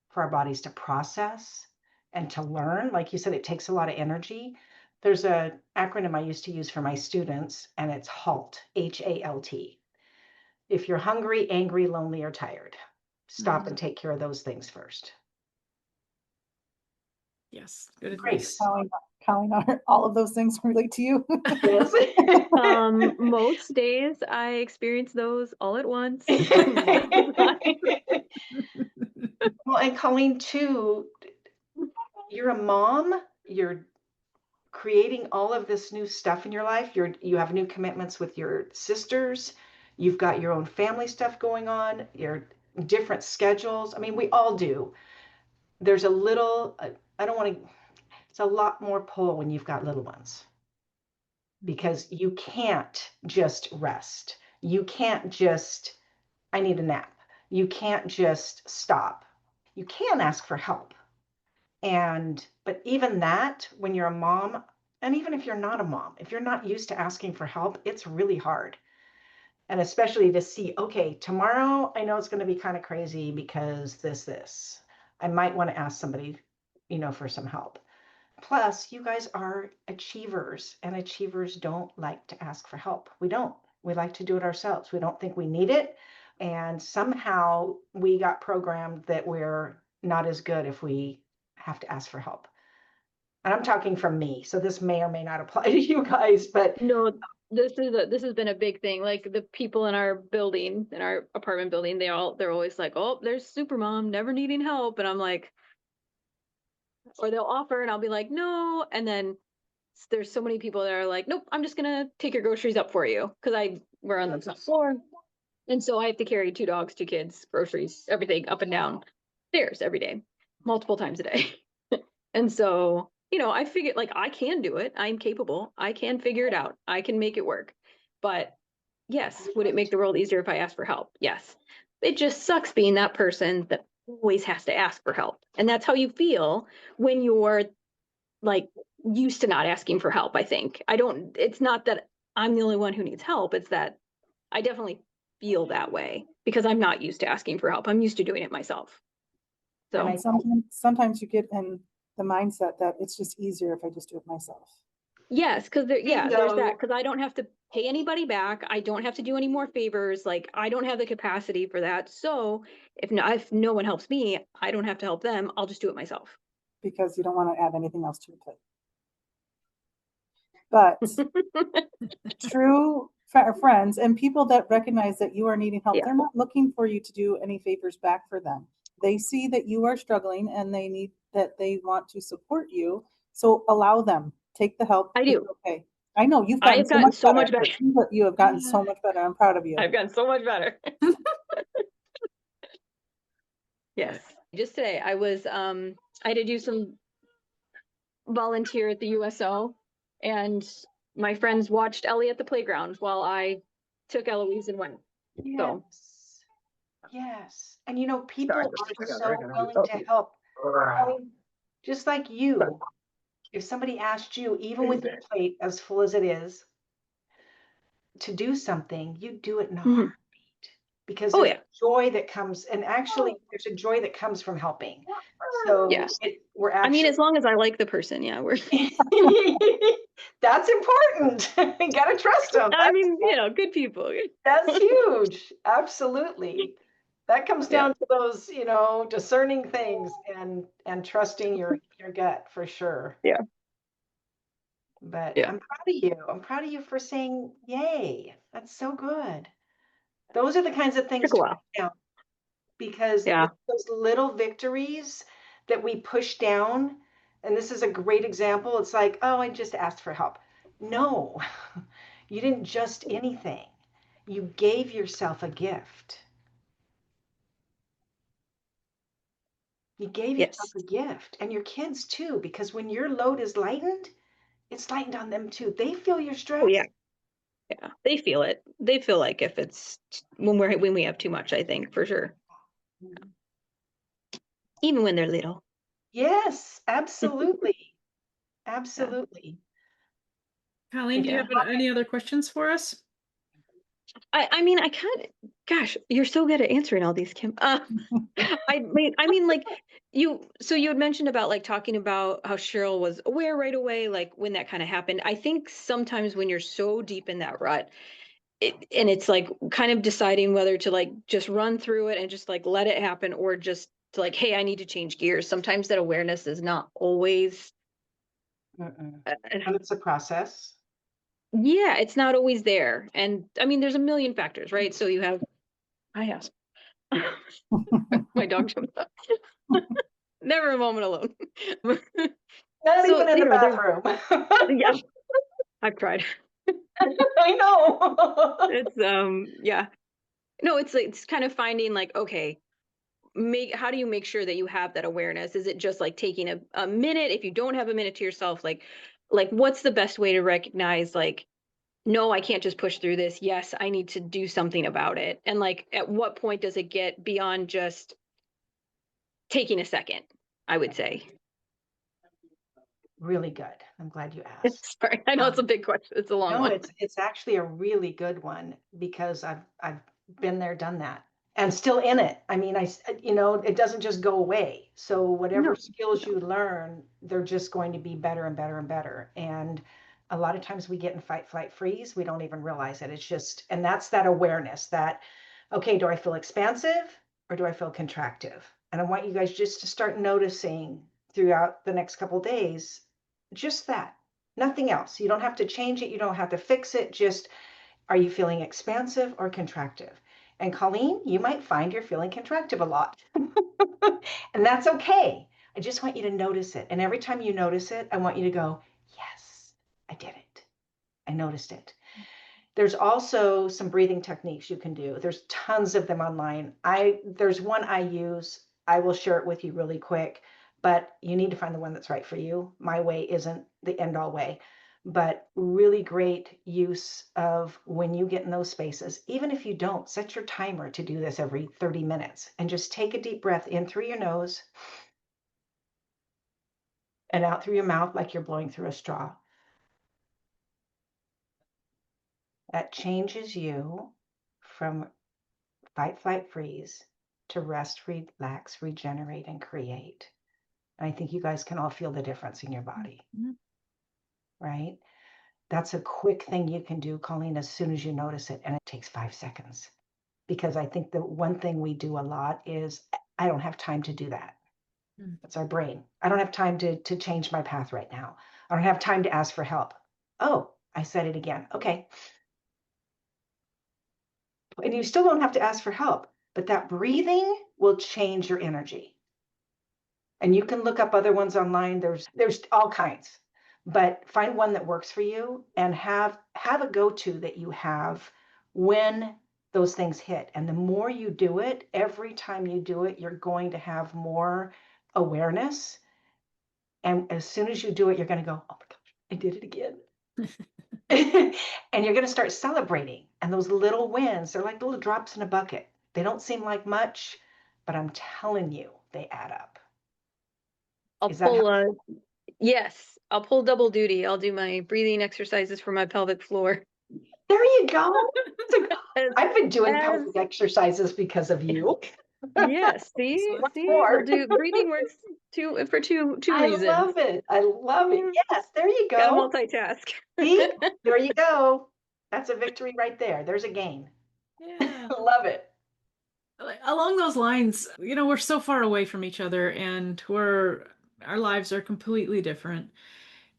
for our bodies to process and to learn. Like you said, it takes a lot of energy. There's an acronym I used to use for my students, and it's HALT, HALT. If you're hungry, angry, lonely, or tired, stop and take care of those things first. Yes, good Great. advice. Colleen, all of those things relate to you? Yes. Most days I experience those all at once. Most of the time. Well, and Colleen, too, you're a mom, you're creating all of this new stuff in your life. You have new commitments with your sisters. You've got your own family stuff going on, your different schedules. I mean, we all do. There's a little, I don't want to, it's a lot more pull when you've got little ones, because you can't just rest. You can't just, I need a nap. You can't just stop. You can ask for help. But even that, when you're a mom, and even if you're not a mom, if you're not used to asking for help, it's really hard. And especially to see, okay, tomorrow I know it's going to be kind of crazy because this. I might want to ask somebody, for some help. Plus, you guys are achievers, and achievers don't like to ask for help. We don't. We like to do it ourselves. We don't think we need it. And somehow we got programmed that we're not as good if we have to ask for help. And I'm talking from me, so this may or may not apply to you guys, but No, this has been a big thing. Like the people in our building, in our apartment building, they're always like, "Oh, there's super mom never needing help," and I'm like, or they'll offer, and I'll be like, "No," and then there's so many people that are like, nope, I'm just gonna take your groceries up for you because we're on the top floor, and so I have to carry 2 dogs, 2 kids, groceries, everything up and down stairs every day, multiple times a day. And so, I figured like I can do it. I'm capable. I can figure it out. I can make it work. But yes, would it make the world easier if I asked for help? Yes. It just sucks being that person that always has to ask for help. And that's how you feel when you're like used to not asking for help, I think. It's not that I'm the only one who needs help. It's that I definitely feel that way because I'm not used to asking for help. I'm used to doing it myself. So And sometimes you get in the mindset that it's just easier if I just do it myself. yes, because there's that, Bingo. because I don't have to pay anybody back. I don't have to do any more favors. Like I don't have the capacity for that. So if no one helps me, I don't have to help them. I'll just do it myself. Because you don't want to add anything else to your plate. But true friends and people that recognize that you are needing help, Yeah. they're not looking for you to do any favors back for them. They see that you are struggling and they want to support you. So allow them, take the help. I It's do. okay. I know you've I gotten have so gotten much so better. much better. You have gotten so much better. I'm proud of you. I've gotten so much better. Yes. Just today, I had to do some volunteer at the USO, and my friends watched Ellie at the playground while I took Eloise and went. So Yes. And people are so willing to help. I mean, just like you, if somebody asked you, even with your plate as full as it is, to do something, you do it in a heartbeat because Oh, there's yeah. joy that comes, and actually there's a joy that comes from helping. So Yes. we're I mean, actually, as long as I like the person, yeah, we're. that's important. You gotta trust them. I mean, good people. That's huge. Absolutely. That comes Yeah. down to those, discerning things and trusting your gut for sure. Yeah. But Yeah. I'm proud of you. I'm proud of you for saying yay. That's so good. Those are the kinds of things Took a to while. write down because Yeah. those little victories that we push down, and this is a great example. It's like, oh, I just asked for help. No, you didn't just anything. You gave yourself a gift. You gave yourself Yes. a gift and your kids too, because when your load is lightened, it's lightened on them too. They feel your Oh, stress. yeah. Yeah. They feel it. They feel like if it's when we have too much, I think, for sure. Even when they're little. Yes, absolutely. Absolutely. Colleen, do you have any other questions for us? I mean, gosh, you're so good at answering all these, Kim. I mean, like so you had mentioned about like talking about how Cheryl was aware right away, like when that kind of happened. I think sometimes when you're so deep in that rut, and it's like kind of deciding whether to like just run through it and just like let it happen or just to like, hey, I need to change gears. Sometimes that awareness is not always. And it's a process. Yeah, it's not always there. And I mean, there's a million factors, right? So you have, I asked my dog jumped up. Never a moment alone. Not So, even in the bathroom. Yeah, I've tried. I know. It's yeah. No, it's kind of finding like, okay, how do you make sure that you have that awareness? Is it just like taking a minute if you don't have a minute to yourself? Like what's the best way to recognize like, no, I can't just push through this. Yes, I need to do something about it. And like at what point does it get beyond just taking a second, I would say. Really good. I'm glad you asked. Sorry, I know it's a big question. It's a long No, one. it's actually a really good one because I've been there, done that, and still in it. I mean, it doesn't just go away. So whatever No. skills you learn, they're just going to be better and better and better. And a lot of times we get in fight, flight, freeze. We don't even realize it. It's just, and that's that awareness that, okay, do I feel expansive or do I feel contractive? And I want you guys just to start noticing throughout the next couple of days, just that. Nothing else. You don't have to change it. You don't have to fix it. Just, are you feeling expansive or contractive? And Colleen, you might find you're feeling contractive a lot. And that's okay. I just want you to notice it. And every time you notice it, I want you to go, yes, I did it. I noticed it. There's also some breathing techniques you can do. There's tons of them online. There's one I use. I will share it with you really quick, but you need to find the one that's right for you. My way isn't the end all way, but really great use of when you get in those spaces. Even if you don't, set your timer to do this every 30 minutes and just take a deep breath in through your nose and out through your mouth like you're blowing through a straw. That changes you from fight, flight, freeze to rest, relax, regenerate, and create. And I think you guys can all feel the difference in your body, right? That's a quick thing you can do, Colleen, as soon as you notice it. And it takes 5 seconds. Because I think the one thing we do a lot is, I don't have time to do that. That's our brain. I don't have time to change my path right now. I don't have time to ask for help. Oh, I said it again. Okay. And you still don't have to ask for help, but that breathing will change your energy. And you can look up other ones online. There's all kinds, but find one that works for you and have a go-to that you have when those things hit. And the more you do it, every time you do it, you're going to have more awareness. And as soon as you do it, you're going to go, oh my gosh, I did it again. And you're going to start celebrating. And those little wins, they're like little drops in a bucket. They don't seem like much, but I'm telling you, they add up. I'll Is that pull yes, I'll pull double duty. I'll do my breathing exercises for my pelvic floor. There you go. As- I've been doing as- pelvic exercises because of you. Yes, What see, more? we'll do breathing works for two I reasons. love it. I love it. Yes, there you Gotta go. multitask. See, there you go. That's a victory right there. There's a gain. Yeah. Love it. Along those lines, we're so far away from each other and our lives are completely different.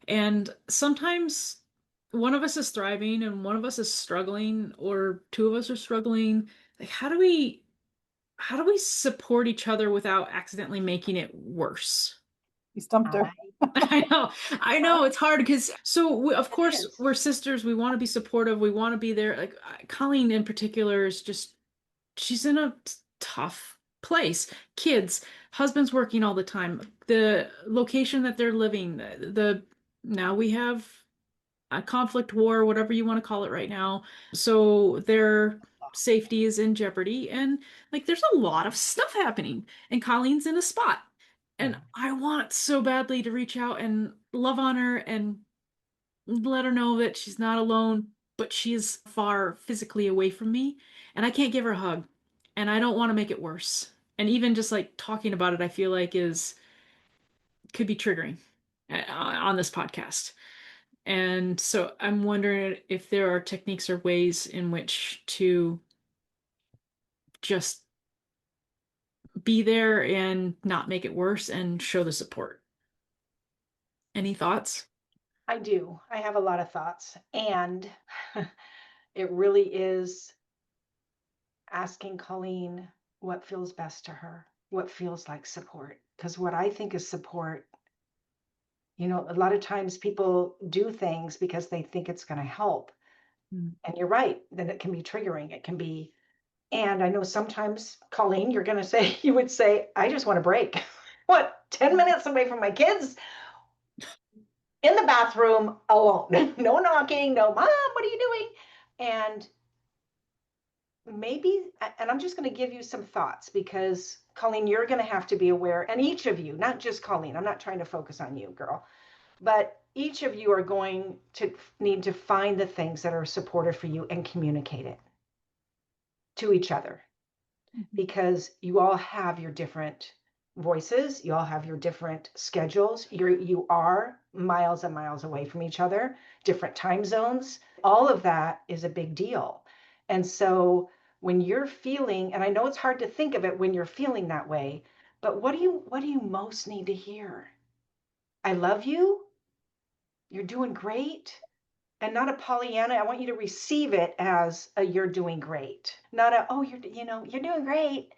And sometimes one of us is thriving and one of us is struggling, or two of us are struggling. Like, how do we support each other without accidentally making it worse? You stumped her. I know it's hard because of course is. we're sisters. We want to be supportive. We want to be there. Like Colleen in particular is just, she's in a tough place. Kids, husband's working all the time. The location that they're living, now we have a conflict, war, whatever you want to call it right now. So their safety is in jeopardy. And like there's a lot of stuff happening. And Colleen's in a spot. And I want so badly to reach out and love on her and let her know that she's not alone, but she's far physically away from me. And I can't give her a hug. And I don't want to make it worse. And even just like talking about it, I feel like could be triggering on this podcast. And so I'm wondering if there are techniques or ways in which to just be there and not make it worse and show the support. Any thoughts? I do. I have a lot of thoughts. And it really is asking Colleen what feels best to her, what feels like support. Because what I think is support, a lot of times people do things because they think it's going to help. And you're right, then it can be triggering. It can be, and I know sometimes, Colleen, you would say, I just want a break. What, 10 minutes away from my kids? In the bathroom alone. No knocking, no, Mom, what are you doing? And maybe, and I'm just going to give you some thoughts because Colleen, you're going to have to be aware, and each of you, not just Colleen, I'm not trying to focus on you, girl, but each of you are going to need to find the things that are supportive for you and communicate it to each other, because you all have your different voices, you all have your different schedules, you are miles and miles away from each other, different time zones. All of that is a big deal. And so when you're feeling, and I know it's hard to think of it when you're feeling that way, but what do you most need to hear? I love you. You're doing great. And not a Pollyanna. I want you to receive it as a you're doing great. Not a, oh, you're doing great.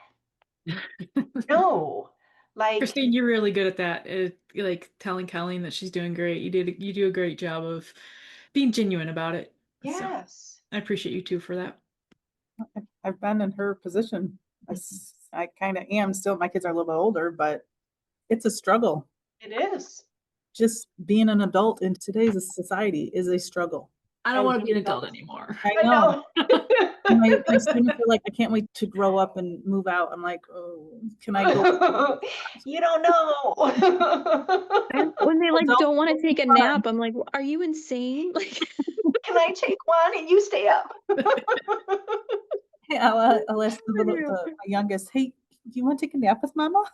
No, like, Christine, you're really good at that. Like telling Colleen that she's doing great. You do a great job of being genuine about it. So Yes. I appreciate you too for that. I've been in her position. I kind of am still. My kids are a little bit older, but it's a struggle. It is. Just being an adult in today's society is a struggle. I don't want to be an adult anymore. I I know. know. My students are like, I can't wait to grow up and move out. I'm like, oh, can I go? You don't know. When they like Adult don't want to take a nap, I'm like, are you insane? Like, Can I take one and you stay up? Hey, I'll ask my youngest, hey, do you want to take a nap with mama?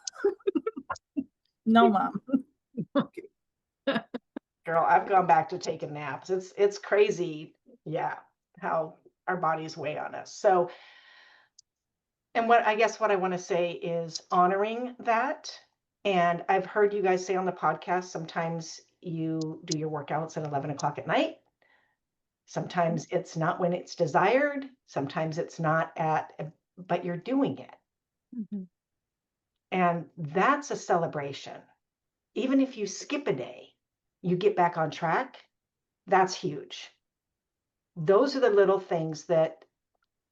No, mom. Girl, I've gone back to taking naps. It's crazy, yeah, how our bodies weigh on us. So, and what I want to say is honoring that. And I've heard you guys say on the podcast, sometimes you do your workouts at 11 o'clock at night. Sometimes it's not when it's desired. Sometimes it's not but you're doing it. mm-hmm. And that's a celebration. Even if you skip a day, you get back on track. That's huge. Those are the little things that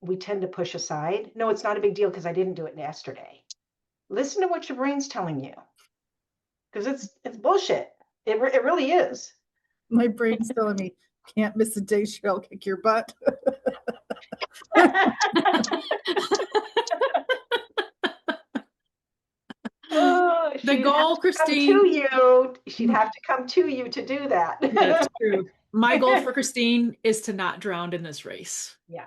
we tend to push aside. No, it's not a big deal because I didn't do it yesterday. Listen to what your brain's telling you, because it's bullshit. It really is. My brain's telling me, can't miss a day, Cheryl, kick your butt. Oh, The goal, Christine. Come to you. She'd have to come to you to do that. That's true. My goal for Christine is to not drown in this race. Yeah.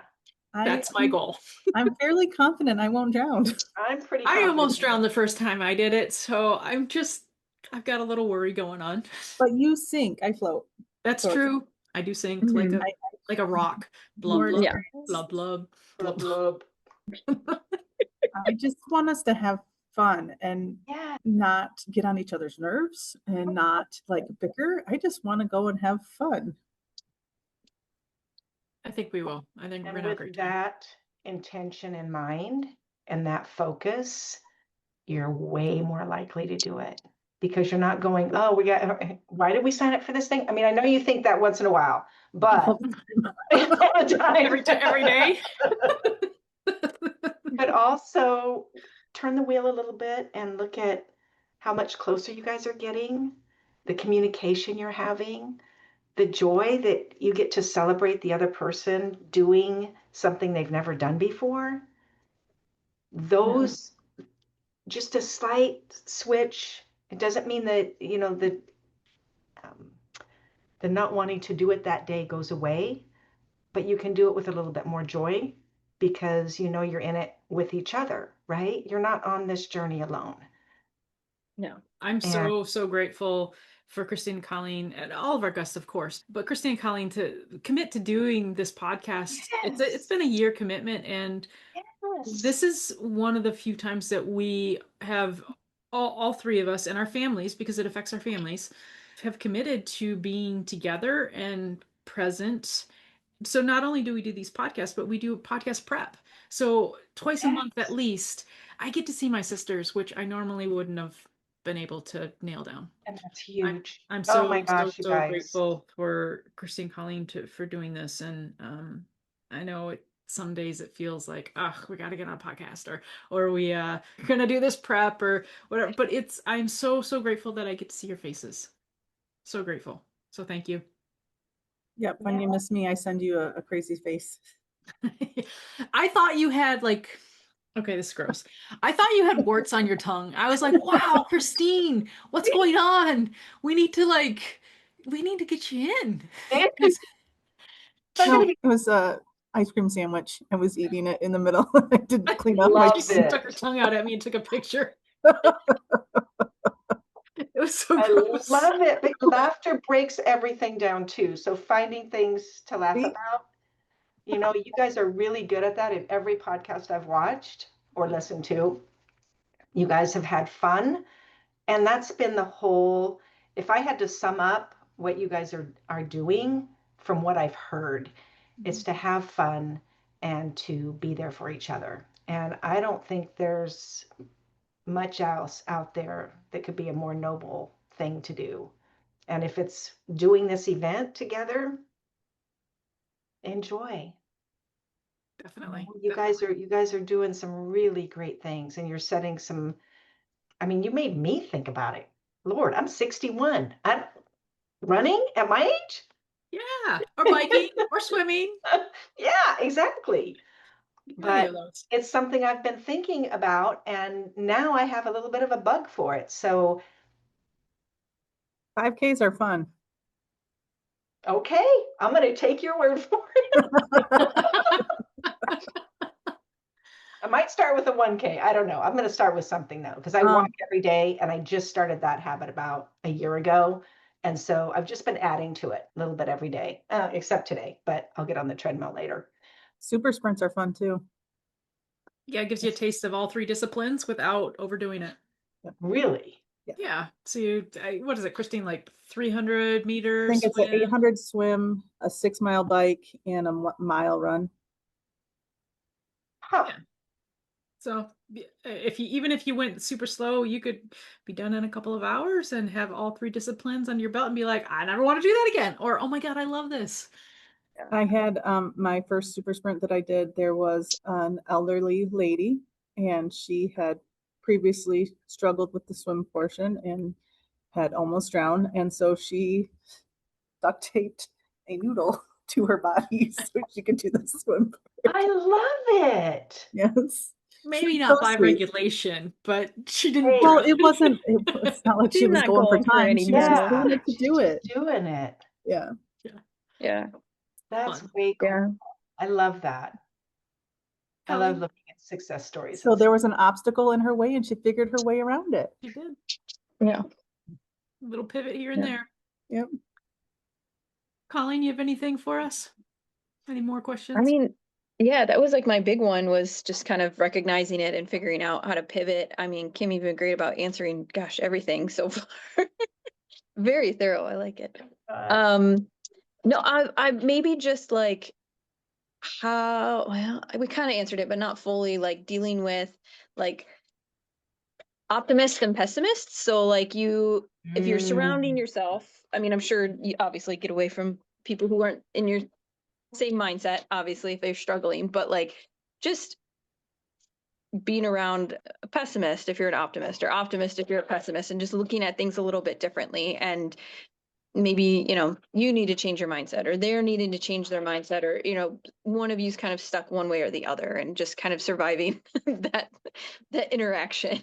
That's my goal. I'm fairly confident I won't drown. I'm pretty I confident. almost drowned the first time I did it, so I've got a little worry going on. But you sink, I float. That's So true. I do sink like a rock. Blub, More blub, Yeah. blub, blub, blub, Blub, blub. I just want us to have fun and Yeah. not get on each other's nerves and not like bicker. I just want to go and have fun. I think we will. I think we're And gonna have a with great time. that intention in mind and that focus, you're way more likely to do it because you're not going, oh, why did we sign up for this thing? I mean, I know you think that once in a while, but all the time. Every day. But also turn the wheel a little bit and look at how much closer you guys are getting, the communication you're having, the joy that you get to celebrate the other person doing something they've never done before. Those, just a slight switch. It doesn't mean that, the not wanting to do it that day goes away, but you can do it with a little bit more joy because you're in it with each other, right? You're not on this journey alone. No. I'm so grateful for Christine and Colleen and all of our guests, of course, but Christine and Colleen to commit to doing this podcast. Yes. It's been a year commitment, and Yes. this is one of the few times that we have all three of us and our families, because it affects our families, have committed to being together and present. So not only do we do these podcasts, but we do podcast prep. So twice a month at least, I get to see my sisters, which I normally wouldn't have been able to nail down. And that's huge. I'm Oh so my gosh, you guys. grateful for Christine Colleen for doing this. And I know some days it feels like, we got to get on a podcast or we gonna do this prep or whatever. But I'm so grateful that I get to see your faces. So grateful. So thank you. Yep. When you miss me, I send you a crazy face. I thought you had okay, this is gross. I thought you had warts on your tongue. I was like, wow, Christine, what's going on? We need to get you in. No, it was a ice cream sandwich. I was eating it in the middle. I didn't clean up. love my it. Stuck her tongue out at me and took a picture. It was so I gross. love it. But laughter breaks everything down too. So finding things to laugh about, you guys are really good at that in every podcast I've watched or listened to. You guys have had fun. And that's been if I had to sum up what you guys are doing from what I've heard, it's to have fun and to be there for each other. And I don't think there's much else out there that could be a more noble thing to do. And if it's doing this event together, enjoy. Definitely. You guys are doing some really great things, and you're setting some. I mean, you made me think about it. Lord, I'm 61. I'm running at my age. Yeah. Or biking or swimming. Yeah, exactly. Any But of those. it's something I've been thinking about, and now I have a little bit of a bug for it. So, 5Ks are fun. okay, I'm going to take your word for it. I might start with a 1K. I don't know. I'm going to start with something though, because I walk every day and I just started that habit about a year ago. And so I've just been adding to it a little bit every day, except today, but I'll get on the treadmill later. Super sprints are fun too. Yeah, it gives you a taste of all three disciplines without overdoing it. Really? Yeah. So what is it, Christine? Like 300 I meters think it's an swim? 800 swim, a 6 mile bike, and a mile run. Huh. Yeah. So even if you went super slow, you could be done in a couple of hours and have all three disciplines under your belt and be like, I never want to do that again. Or, oh my God, I love this. I had my first super sprint that I did. There was an elderly lady, and she had previously struggled with the swim portion and had almost drowned. And so she duct taped a noodle to her body so she could do the swim. I love it. Yes. She Maybe was not so by sweet. regulation, but she didn't Hey, Well, drown. it's not like she She's was not going for going for time. any She was just medal. yeah, doing it to she's do just it. doing it. Yeah. Yeah. Yeah. That's Fun. way cool. Yeah. I love that. I love Colleen, looking at success stories. So there was an obstacle in her way and she figured her way around it. she did. Yeah. Little pivot here and Yeah. there. Yep. Colleen, you have anything for us? Any more I questions? mean, yeah, that was like my big one was just kind of recognizing it and figuring out how to pivot. I mean, Kim, you've been great about answering, gosh, everything so far. Very thorough. I like it. No, I maybe just like how, well, we kind of answered it, but not fully, like dealing with like optimists and pessimists. So like if you're surrounding yourself, I mean, I'm sure you obviously get away from people who aren't in your same mindset, obviously, if they're struggling, but like just being around a pessimist if you're an optimist, or optimist if you're a pessimist, and just looking at things a little bit differently. And maybe, you need to change your mindset, or they're needing to change their mindset, or, one of you's kind of stuck one way or the other, and just kind of surviving that interaction.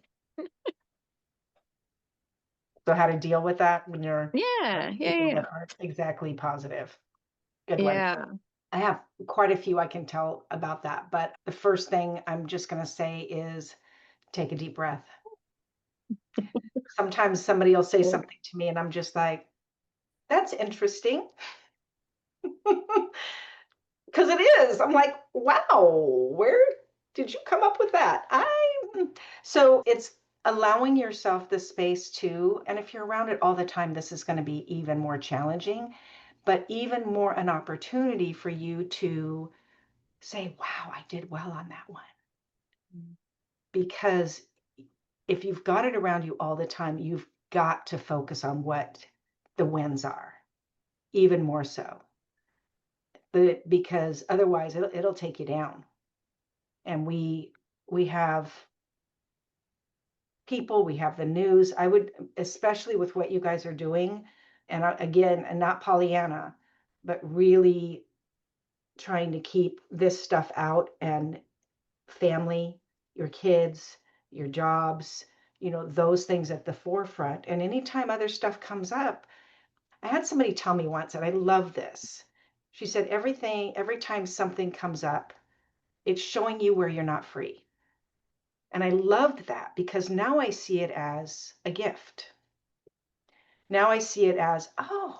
So how to deal with that when you're Yeah. people Yeah. that aren't exactly positive. Good one. Yeah. I have quite a few I can tell about that, but the first thing I'm just going to say is take a deep breath. Sometimes somebody will say something to me and I'm just like, that's interesting. Because it is. I'm like, wow, where did you come up with that? So it's allowing yourself the space to, and if you're around it all the time, this is going to be even more challenging, but even more an opportunity for you to say, wow, I did well on that one. Because if you've got it around you all the time, you've got to focus on what the wins are, even more so. But because otherwise it'll take you down. And we have people, we have the news. I would, especially with what you guys are doing, and again, and not Pollyanna, but really trying to keep this stuff out, and family, your kids, your jobs, those things at the forefront. And anytime other stuff comes up, I had somebody tell me once, and I love this. She said, every time something comes up, it's showing you where you're not free. And I loved that because now I see it as a gift. Now I see it as, oh,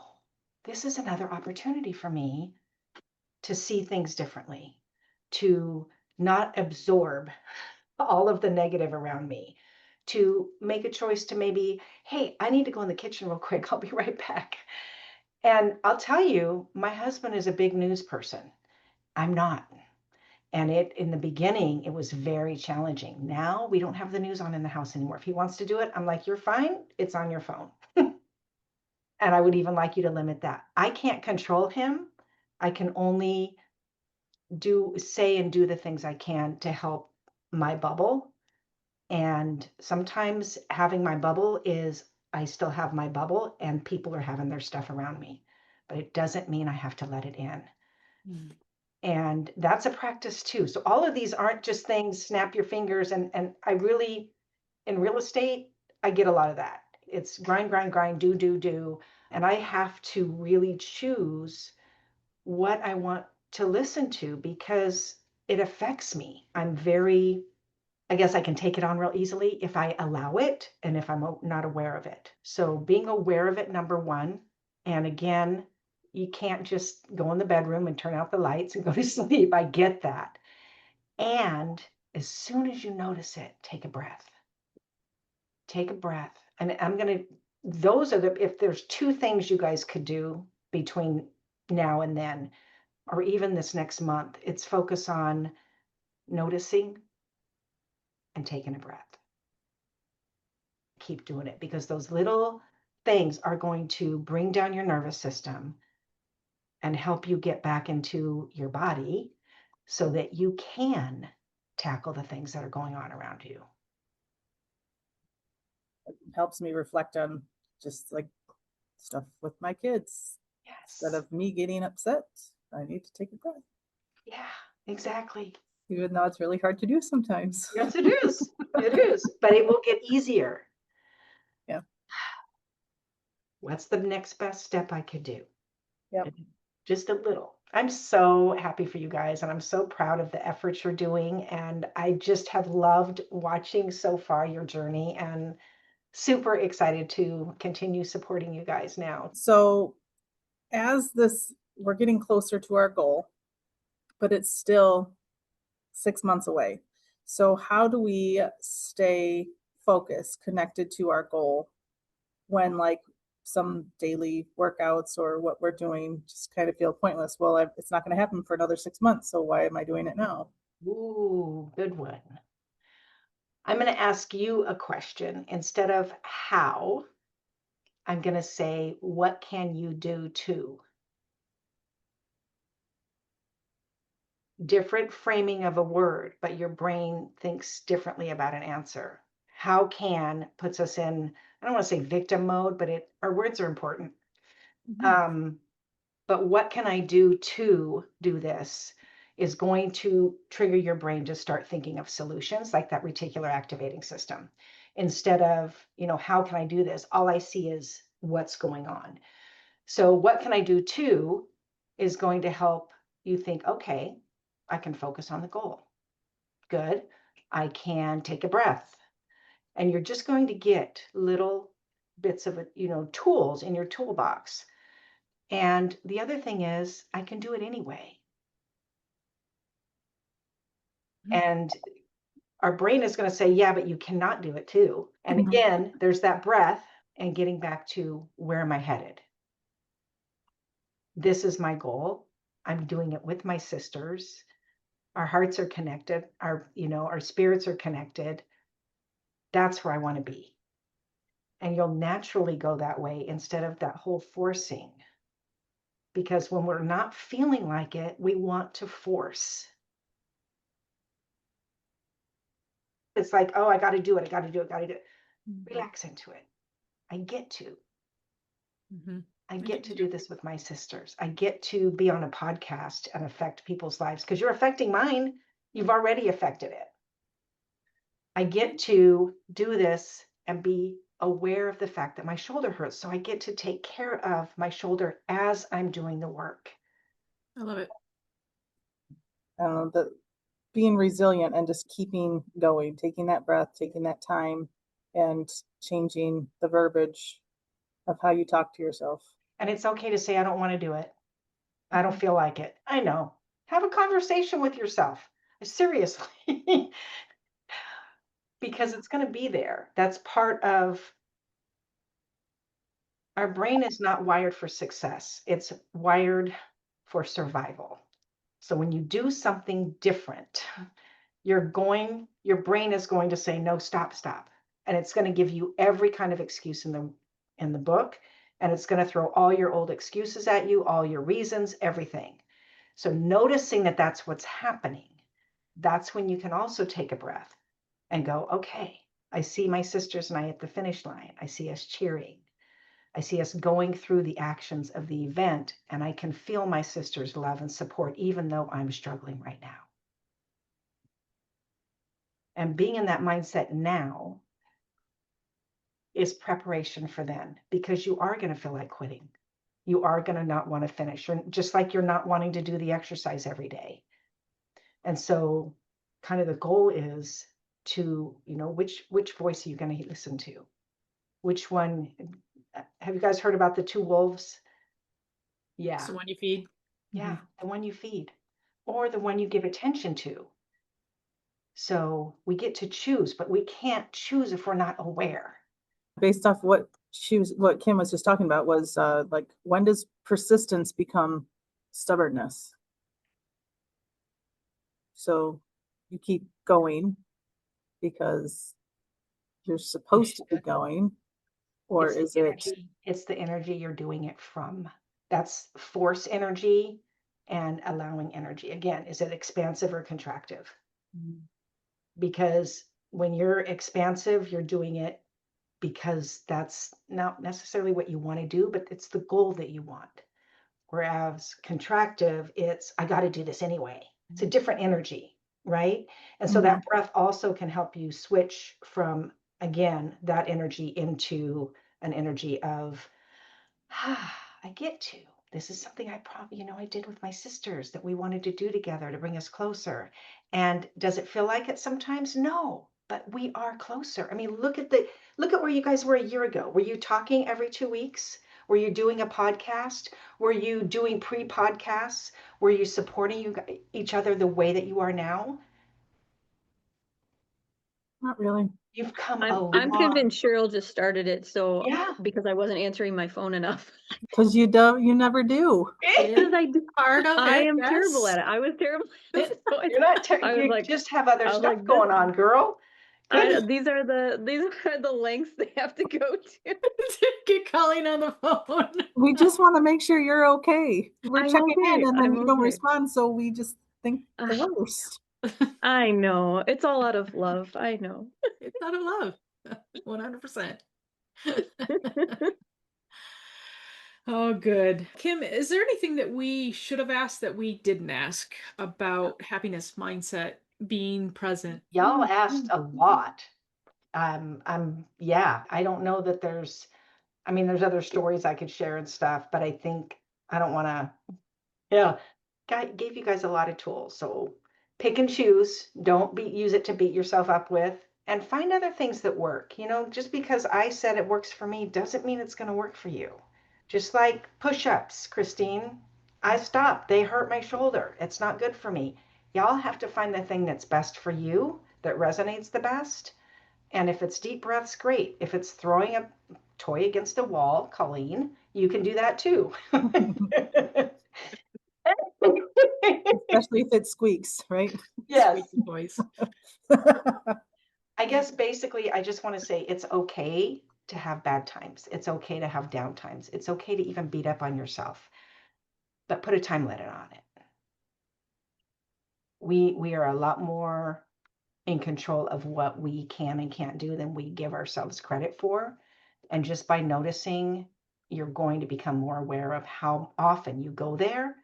this is another opportunity for me to see things differently, to not absorb all of the negative around me, to make a choice to maybe, hey, I need to go in the kitchen real quick. I'll be right back. And I'll tell you, my husband is a big news person. I'm not. And in the beginning, it was very challenging. Now we don't have the news on in the house anymore. If he wants to do it, I'm like, you're fine. It's on your phone. And I would even like you to limit that. I can't control him. I can only say and do the things I can to help my bubble. And sometimes having my bubble is I still have my bubble and people are having their stuff around me, but it doesn't mean I have to let it in. Mm. And that's a practice too. So all of these aren't just things, snap your fingers. And I really, in real estate, I get a lot of that. It's grind, grind, grind, do, do, do. And I have to really choose what I want to listen to because it affects me. I guess I can take it on real easily if I allow it and if I'm not aware of it. So being aware of it, number one. And again, you can't just go in the bedroom and turn out the lights and go to sleep. I get that. And as soon as you notice it, take a breath. Take a breath. And if there's two things you guys could do between now and then, or even this next month, it's focus on noticing and taking a breath. Keep doing it because those little things are going to bring down your nervous system and help you get back into your body so that you can tackle the things that are going on around you. It helps me reflect on just like stuff with my kids. Yes. Instead of me getting upset, I need to take a breath. Yeah, exactly. Even though it's really hard to do sometimes. Yes, it is. It is. But it will get easier. Yeah. What's the next best step I could do? Yep. Just a little. I'm so happy for you guys and I'm so proud of the efforts you're doing. And I just have loved watching so far your journey and super excited to continue supporting you guys now. So we're getting closer to our goal, but it's still 6 months away. So how do we stay focused, connected to our goal when like some daily workouts or what we're doing just kind of feel pointless? Well, it's not going to happen for another 6 months. So why am I doing it now? Ooh, good one. I'm going to ask you a question. Instead of how, I'm going to say, what can you do to? Different framing of a word, but your brain thinks differently about an answer. How can puts us in, I don't want to say victim mode, but our words are important. But what can I do to do this is going to trigger your brain to start thinking of solutions like that reticular activating system. Instead of, how can I do this? All I see is what's going on. So what can I do to is going to help you think, okay, I can focus on the goal. Good. I can take a breath. And you're just going to get little bits of, tools in your toolbox. And the other thing is, I can do it anyway. And our brain is going to say, yeah, but you cannot do it too. And again, there's that breath and getting back to where am I headed? This is my goal. I'm doing it with my sisters. Our hearts are connected. Our spirits are connected. That's where I want to be. And you'll naturally go that way instead of that whole forcing. Because when we're not feeling like it, we want to force. It's like, oh, I got to do it. I got to do it. Got to do it. Relax into it. I get to. I get to do this with my sisters. I get to be on a podcast and affect people's lives because you're affecting mine. You've already affected it. I get to do this and be aware of the fact that my shoulder hurts. So I get to take care of my shoulder as I'm doing the work. I love it. Being resilient and just keeping going, taking that breath, taking that time, and changing the verbiage of how you talk to yourself. And it's okay to say, I don't want to do it. I don't feel like it. I know. Have a conversation with yourself. Seriously. Because it's going to be there. That's part of our brain is not wired for success. It's wired for survival. So when you do something different, your brain is going to say, no, stop. And it's going to give you every kind of excuse in the book. And it's going to throw all your old excuses at you, all your reasons, everything. So noticing that that's what's happening, that's when you can also take a breath and go, okay, I see my sisters and I at the finish line. I see us cheering. I see us going through the actions of the event, and I can feel my sister's love and support, even though I'm struggling right now. And being in that mindset now is preparation for then, because you are going to feel like quitting. You are going to not want to finish, or just like you're not wanting to do the exercise every day. And so kind of the goal is to, which voice are you going to listen to? Which one? Have you guys heard about the two wolves? Yeah. It's the one you feed. Yeah, the one you feed or the one you give attention to. So we get to choose, but we can't choose if we're not aware. Based off what Kim was just talking about was like, when does persistence become stubbornness? So you keep going because you're supposed to be going, or is it? It's the energy you're doing it from. That's force energy and allowing energy. Again, is it expansive or contractive? Because when you're expansive, you're doing it because that's not necessarily what you want to do, but it's the goal that you want. Whereas contractive, it's, I got to do this anyway. It's a different energy, right? And so that breath also can help you switch from, again, that energy into an energy of, I get to. This is something I probably, I did with my sisters that we wanted to do together to bring us closer. And does it feel like it sometimes? No, but we are closer. I mean, look at where you guys were a year ago. Were you talking every 2 weeks? Were you doing a podcast? Were you doing pre-podcasts? Were you supporting each other the way that you are now? Not really. You've come a I'm lot. convinced Cheryl just started it, so Yeah. because I wasn't answering my phone enough. Because you never do. Because Part of I it, am yes. terrible at it. I was terrible at it. So You're not I was you like, just have other I was stuff like, going on, girl. these are the lengths they have to go to. Get Colleen on the phone. We just want to make sure you're okay. We're I'm checking okay. in, and then I'm you don't okay. respond, so we just think the worst. I know. It's all out of love. I know. It's out of love. 100%. Oh, good. Kim, is there anything that we should have asked that we didn't ask about happiness mindset being present? Y'all asked a lot. I don't know that there's other stories I could share and stuff, but I think I don't want to, gave you guys a lot of tools. So pick and choose, don't use it to beat yourself up with, and find other things that work. Just because I said it works for me doesn't mean it's going to work for you. Just like push-ups, Christine, I stopped. They hurt my shoulder. It's not good for me. Y'all have to find the thing that's best for you, that resonates the best. And if it's deep breaths, great. If it's throwing a toy against a wall, Colleen, you can do that too. Especially if it squeaks, right? Yes. Squeaky voice. I guess basically I just want to say it's okay to have bad times. It's okay to have down times. It's okay to even beat up on yourself, but put a time limit on it. We are a lot more in control of what we can and can't do than we give ourselves credit for. And just by noticing, you're going to become more aware of how often you go there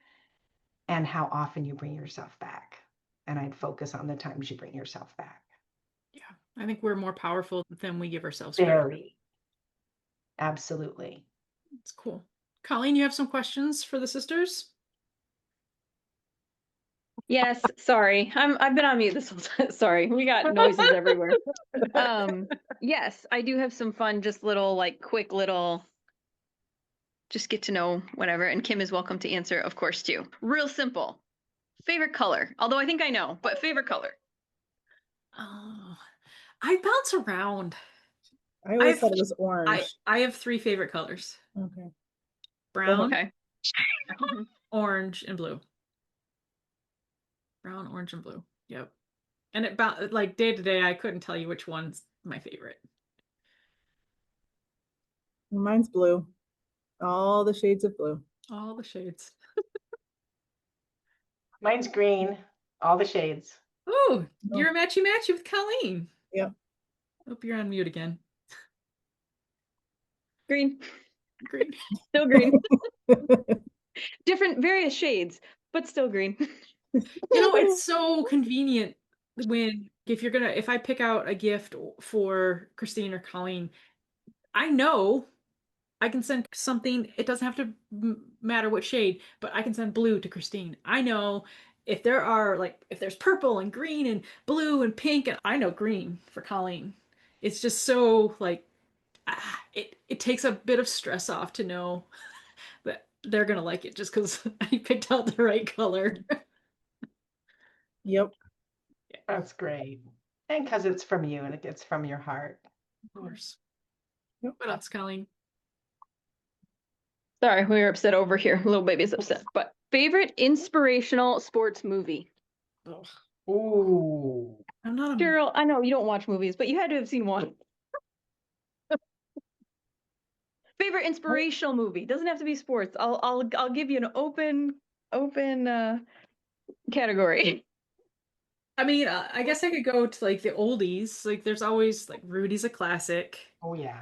and how often you bring yourself back. And I'd focus on the times you bring yourself back. Yeah, I think we're more powerful than we give ourselves credit. Very. Absolutely. It's cool. Colleen, you have some questions for the sisters? Yes, sorry. I've been on mute this whole time. Sorry. We got noises everywhere. Yes, I do have some fun, just quick little just get to know whatever. And Kim is welcome to answer, of course, too. Real simple. Favorite color. Although I think I know, but favorite color. Oh, I bounce around. I always thought it was orange. I have 3 favorite colors. Okay. Brown, Okay. orange, and blue. Brown, orange, and blue. Yep. And it like day to day, I couldn't tell you which one's my favorite. Mine's blue. All the shades of blue. All the shades. Mine's green, all the shades. Oh, you're a matchy with Colleen. Yep. Hope you're on mute again. Green. Green. Still green. Different, various shades, but still green. It's so convenient when if I pick out a gift for Christine or Colleen, I know I can send something. It doesn't have to matter what shade, but I can send blue to Christine. I know if there's purple and green and blue and pink, and I know green for Colleen. It's just so it takes a bit of stress off to know that they're gonna like it just because I picked out the right color. Yep. That's great. And because it's from you and it gets from your heart. Of course. Yep. What else, Colleen? Sorry, we were upset over here. Little baby's upset. But favorite inspirational sports movie? Ugh. Ooh. I'm not a Cheryl, I know you don't watch movies, but you had to have seen one. Favorite inspirational movie. Doesn't have to be sports. I'll give you an open category. I mean, I guess I could go to like the oldies. Like, there's always like Rudy's a classic. Oh yeah.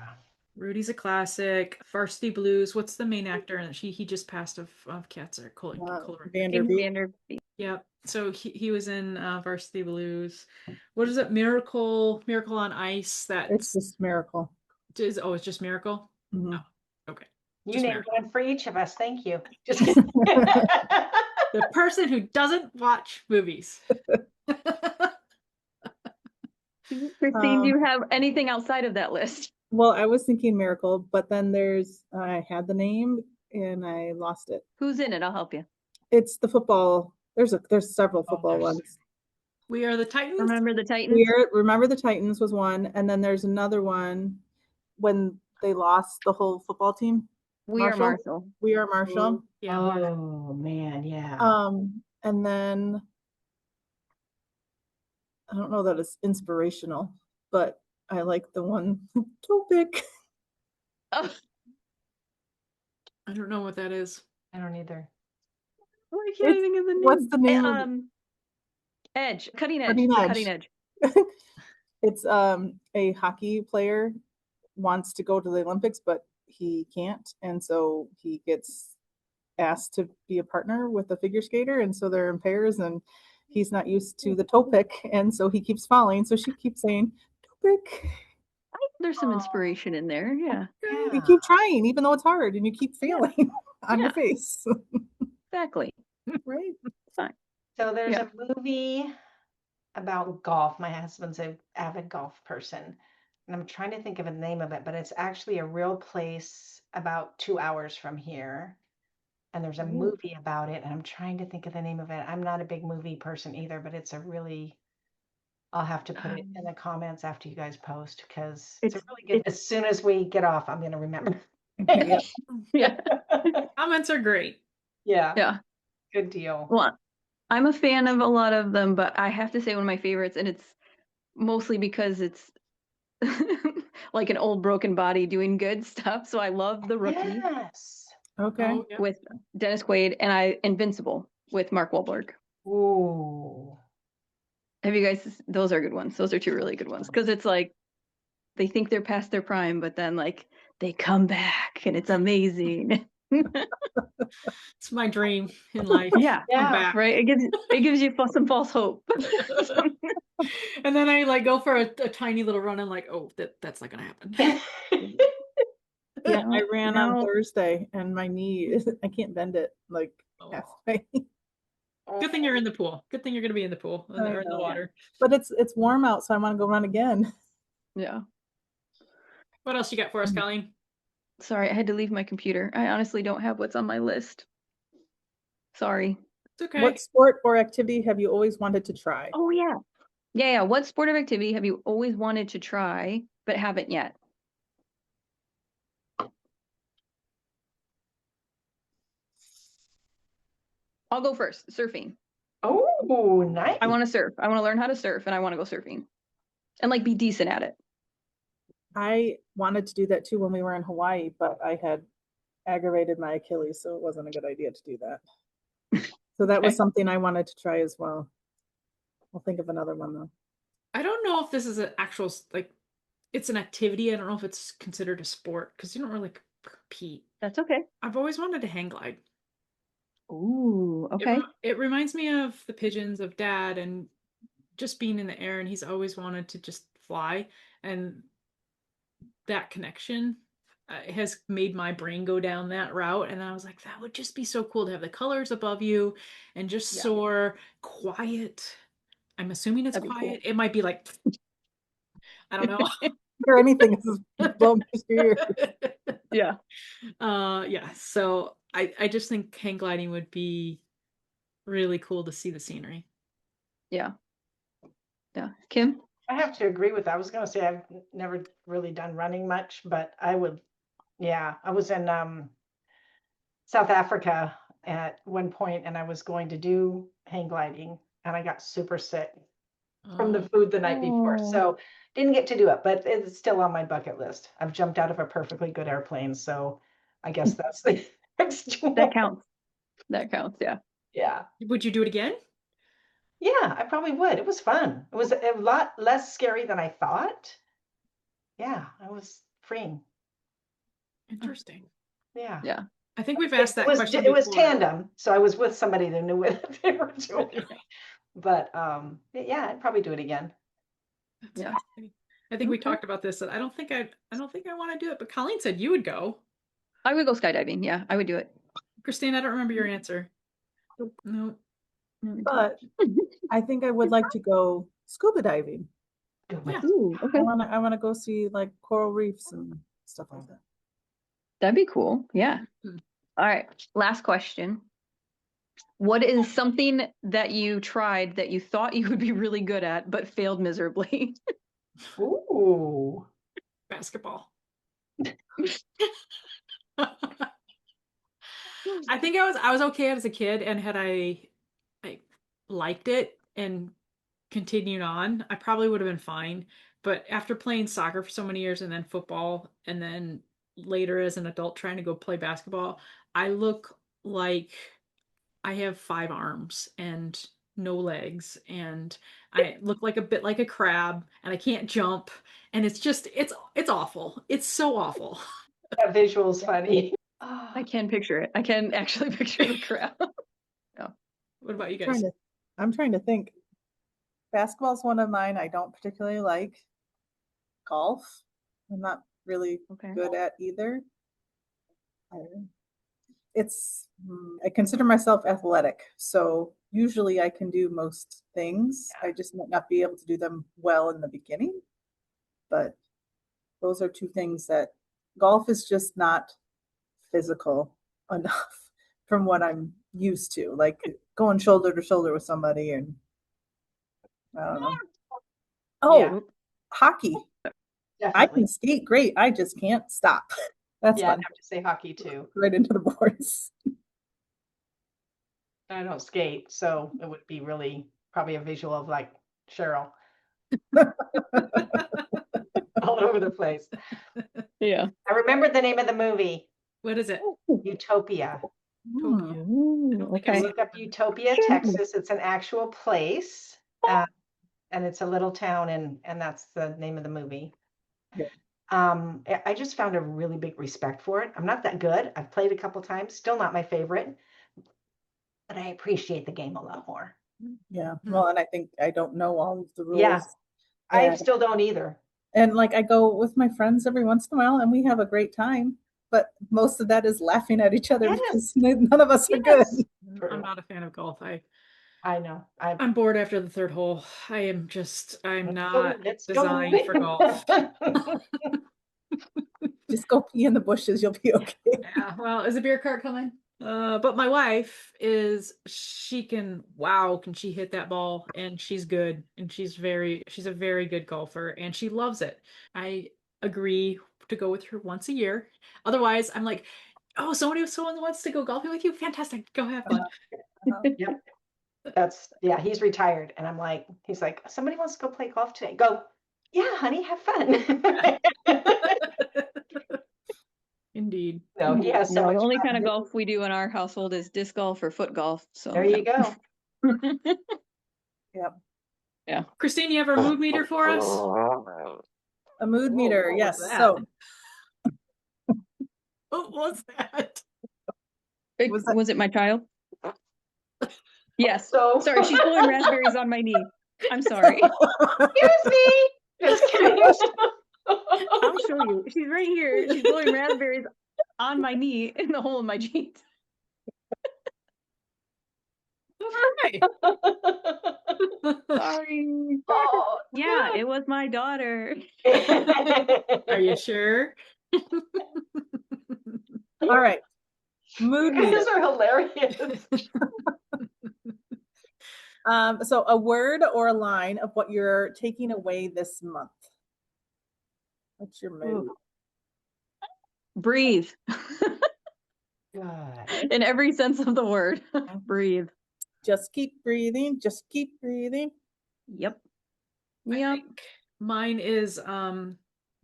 Rudy's a classic. Varsity Blues. What's the main actor? And he just passed of cancer. Vanderbeek. Vanderbeek. Yeah. So he was in Varsity Blues. What is it? Miracle on Ice. It's just Miracle. It's just Miracle. Mhm. Oh, okay. You Just named Miracle. one for each of us. Thank you. Just kidding. The person who doesn't watch movies. Christine, do you have anything outside of that list? Well, I was thinking Miracle, but then I had the name and I lost it. Who's in it? I'll help you. It's the football. There's several football there's- ones. We Are the Titans. Remember the Titans? Remember the Titans was one, and then there's another one when they lost the whole football team. We Are Marshall. We Are Marshall. Yeah. Oh man, yeah. And then I don't know that it's inspirational, but I like the one Topic. Oh, I don't know what that is. I don't either. I can't think of the name. What's the name of it? Edge. Cutting Edge. Cutting The Edge. Cutting Edge. It's a hockey player wants to go to the Olympics, but he can't, and so he gets asked to be a partner with a figure skater, and so they're in pairs, and he's not used to the toe pick, and so he keeps falling. So she keeps saying toe pick. There's some inspiration in there. Yeah. You keep trying, even though it's hard, and you keep failing on your face. Exactly. Right? Fine. So there's Yeah. a movie about golf. My husband's an avid golf person, and I'm trying to think of the name of it, but it's actually a real place about 2 hours from here. And there's a movie about it, and I'm trying to think of the name of it. I'm not a big movie person either, but it's a really, I'll have to put it in the comments after you guys post because it's a really good. As soon as we get off, I'm going to remember. Yeah. Yeah. Comments are great. Yeah. Yeah. Good deal. Well, I'm a fan of a lot of them, but I have to say one of my favorites, and it's mostly because it's like an old broken body doing good stuff. So I love The Rookie Yes. Okay. Oh, yeah. with Dennis Quaid and Invincible with Mark Wahlberg. Ooh. Have you guys? Those are good ones. Those are two really good ones because it's like they think they're past their prime, but then like they come back and it's amazing. It's my dream in life. Yeah. Come back. Right. It gives you some false hope. And then I like go for a tiny little run and like, oh, that's not gonna happen. Yeah, I ran on No. Thursday, and my knee I can't bend it like Oh. halfway. Good thing you're in the pool. Good thing you're gonna be in the pool I or in the know. water. But it's warm out, so I want to go run again. Yeah. What else you got for us, Colleen? Sorry, I had to leave my computer. I honestly don't have what's on my list. Sorry. It's okay. What sport or activity have you always wanted to try? Oh yeah. Yeah. What sport or activity have you always wanted to try but haven't yet? I'll go first. Surfing. Oh, nice. I want to surf. I want to learn how to surf and I want to go surfing. And like be decent at it. I wanted to do that too when we were in Hawaii, but I had aggravated my Achilles, so it wasn't a good idea to do that. So that was Okay. something I wanted to try as well. I'll think of another one though. I don't know if this is an actual like it's an activity. I don't know if it's considered a sport because you don't really compete. That's okay. I've always wanted to hang glide. Ooh, okay. It reminds me of the pigeons of dad and just being in the air, and he's always wanted to just fly, and that connection has made my brain go down that route. And I was like, that would just be so cool to have the colors above you and just Yeah. soar quiet. I'm assuming it's That'd be cool. quiet. It might be like, I don't know. Or anything is blown through your ears. Yeah. Yeah. So I just think hang gliding would be really cool to see the scenery. Yeah. Yeah. Kim? I have to agree with that. I was going to say I've never really done running much, but I would, yeah, I was in South Africa at one point and I was going to do hang gliding and I got super sick from the food the night before. Oh. So didn't get to do it, but it's still on my bucket list. I've jumped out of a perfectly good airplane. So I guess that's the next one. That counts. That counts. Yeah. Yeah. Would you do it again? Yeah, I probably would. It was fun. It was a lot less scary than I thought. Yeah, I was freeing. Interesting. Yeah. Yeah. I think we've asked that question It was before. tandem, so I was with somebody that knew what they were doing. But yeah, I'd probably do it again. That's Yeah. fascinating. I think we Okay. talked about this. I don't think I want to do it, but Colleen said you would go. I would go skydiving. Yeah, I would do it. Christine, I don't remember your answer. No. But I think I would like to go scuba diving. Yeah. Ooh, okay. I want to go see like coral reefs and stuff like that. That'd be cool. Yeah. Mhm. All right. Last question. What is something that you tried that you thought you would be really good at, but failed miserably? Ooh. Basketball. I think I was okay as a kid, and had I liked it and continued on, I probably would have been fine. But after playing soccer for so many years and then football and then later as an adult trying to go play basketball, I look like I have 5 arms and no legs, and I look like a bit like a crab, and I can't jump, and it's awful. It's so awful. That visual's funny. I can picture it. I can actually picture the crowd. What about you Trying guys? to, I'm trying to think. Basketball's one of mine I don't particularly like. Golf, I'm not really Okay. good at either. I consider myself athletic, so usually I can do most things. I just might not be able to do them well in the beginning. But those are two things that golf is just not physical enough from what I'm used to, like going shoulder to shoulder with somebody, and I don't know. Oh, Yeah. hockey. I Definitely. can skate great. I just can't stop. That's Yeah, I'd fun. have to say hockey too. Right into the boards. I don't skate, so it would be really probably a visual of like Cheryl all over the place. Yeah. I remember the name of the movie, What is it? Utopia. Tokyo. Ooh, I don't think You I've okay. seen look up it. Utopia, Texas. It's an actual place, and it's a little town, and that's the name of the movie. Yeah. I just found a really big respect for it. I'm not that good. I've played a couple times, still not my favorite, but I appreciate the game a lot more. Yeah. Well, and I think I don't know all of the rules. Yeah, I And, still don't either. and like I go with my friends every once in a while and we have a great time, but most of that is laughing at each other because none of us are good. Yes. I'm not a fan of golf. I know. I'm bored after the third hole. I'm not Let's designed go. for golf. Just go pee in the bushes, you'll be okay. Yeah, well, is a beer cart coming? But my wife can she hit that ball, and she's good, and she's a very good golfer, and she loves it. I agree to go with her once a year. Otherwise, I'm like, oh, someone wants to go golfing with you? Fantastic. Go have fun. Yep. He's retired. And I'm like, he's like, somebody wants to go play golf today. Go, yeah, honey, have fun. Indeed. So he has so No, much the only fun. kind of golf we do in our household is disc golf or foot golf. So There you go. Yep. Christine, you have a mood meter for us? A mood meter, what was yes. that? So What was that? Was it my child? Yes. So Sorry, she's blowing raspberries on my knee. I'm sorry. excuse me. Just kidding. I'll show you. She's right here. She's blowing raspberries on my knee in the hole in my jeans. Hi. Sorry. Oh, Yeah, it was my daughter. Are you sure? all right. Mood You meter. guys are hilarious. So a word or a line of what you're taking away this month. What's your mood? Breathe. Good. In every sense of the word. Breathe. Just keep breathing. Just keep breathing. Yep. I Yep. think mine is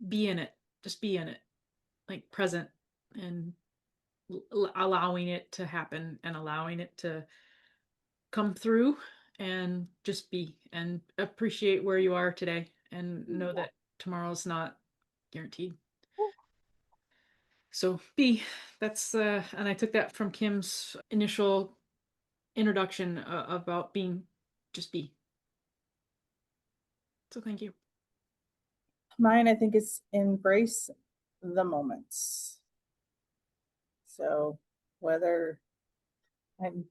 be in it. Just be in it. Like present and allowing it to happen and allowing it to come through and just be and appreciate where you are today and know that tomorrow's not guaranteed. So be. That's and I took that from Kim's initial introduction about being just be. So thank you. Mine, I think, is embrace the moments. So whether I'm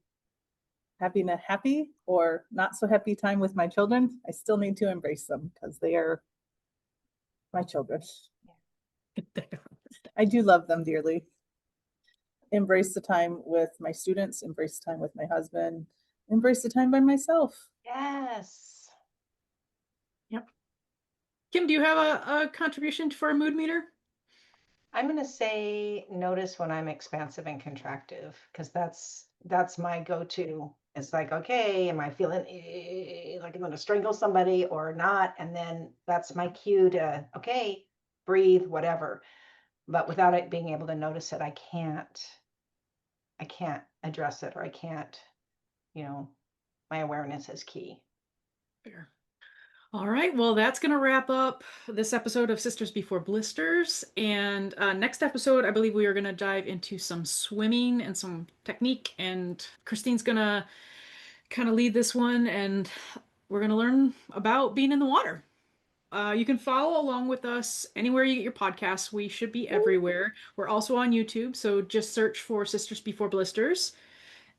having a happy or not so happy time with my children, I still need to embrace them because they are my children. I do love them dearly. Embrace the time with my students, embrace the time with my husband, embrace the time by myself. Yes. Yep. Kim, do you have a contribution for a mood meter? I'm going to say notice when I'm expansive and contractive because that's my go-to. It's like, okay, am I feeling like I'm going to strangle somebody or not? And then that's my cue to, okay, breathe, whatever. But without it being able to notice it, I can't address it or I can't, my awareness is key. Fair. All right, well, that's going to wrap up this episode of Sisters Before Blisters. And next episode, I believe we are going to dive into some swimming and some technique. And Christine's going to kind of lead this one. And we're going to learn about being in the water. You can follow along with us anywhere you get your podcasts. We should be everywhere. We're also on YouTube, so just search for Sisters Before Blisters.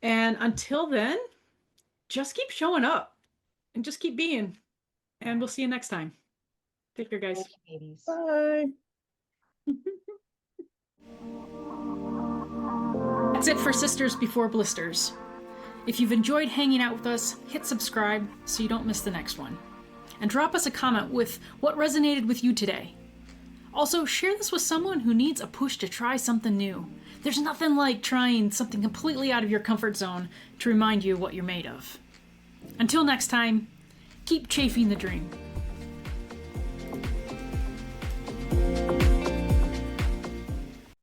And until then, just keep showing up and just keep being. And we'll see you next time. Take care, guys. Thank you, ladies. Bye. That's it for Sisters Before Blisters. If you've enjoyed hanging out with us, hit subscribe so you don't miss the next one. And drop us a comment with what resonated with you today. Also, share this with someone who needs a push to try something new. There's nothing like trying something completely out of your comfort zone to remind you what you're made of. Until next time, keep chafing the dream.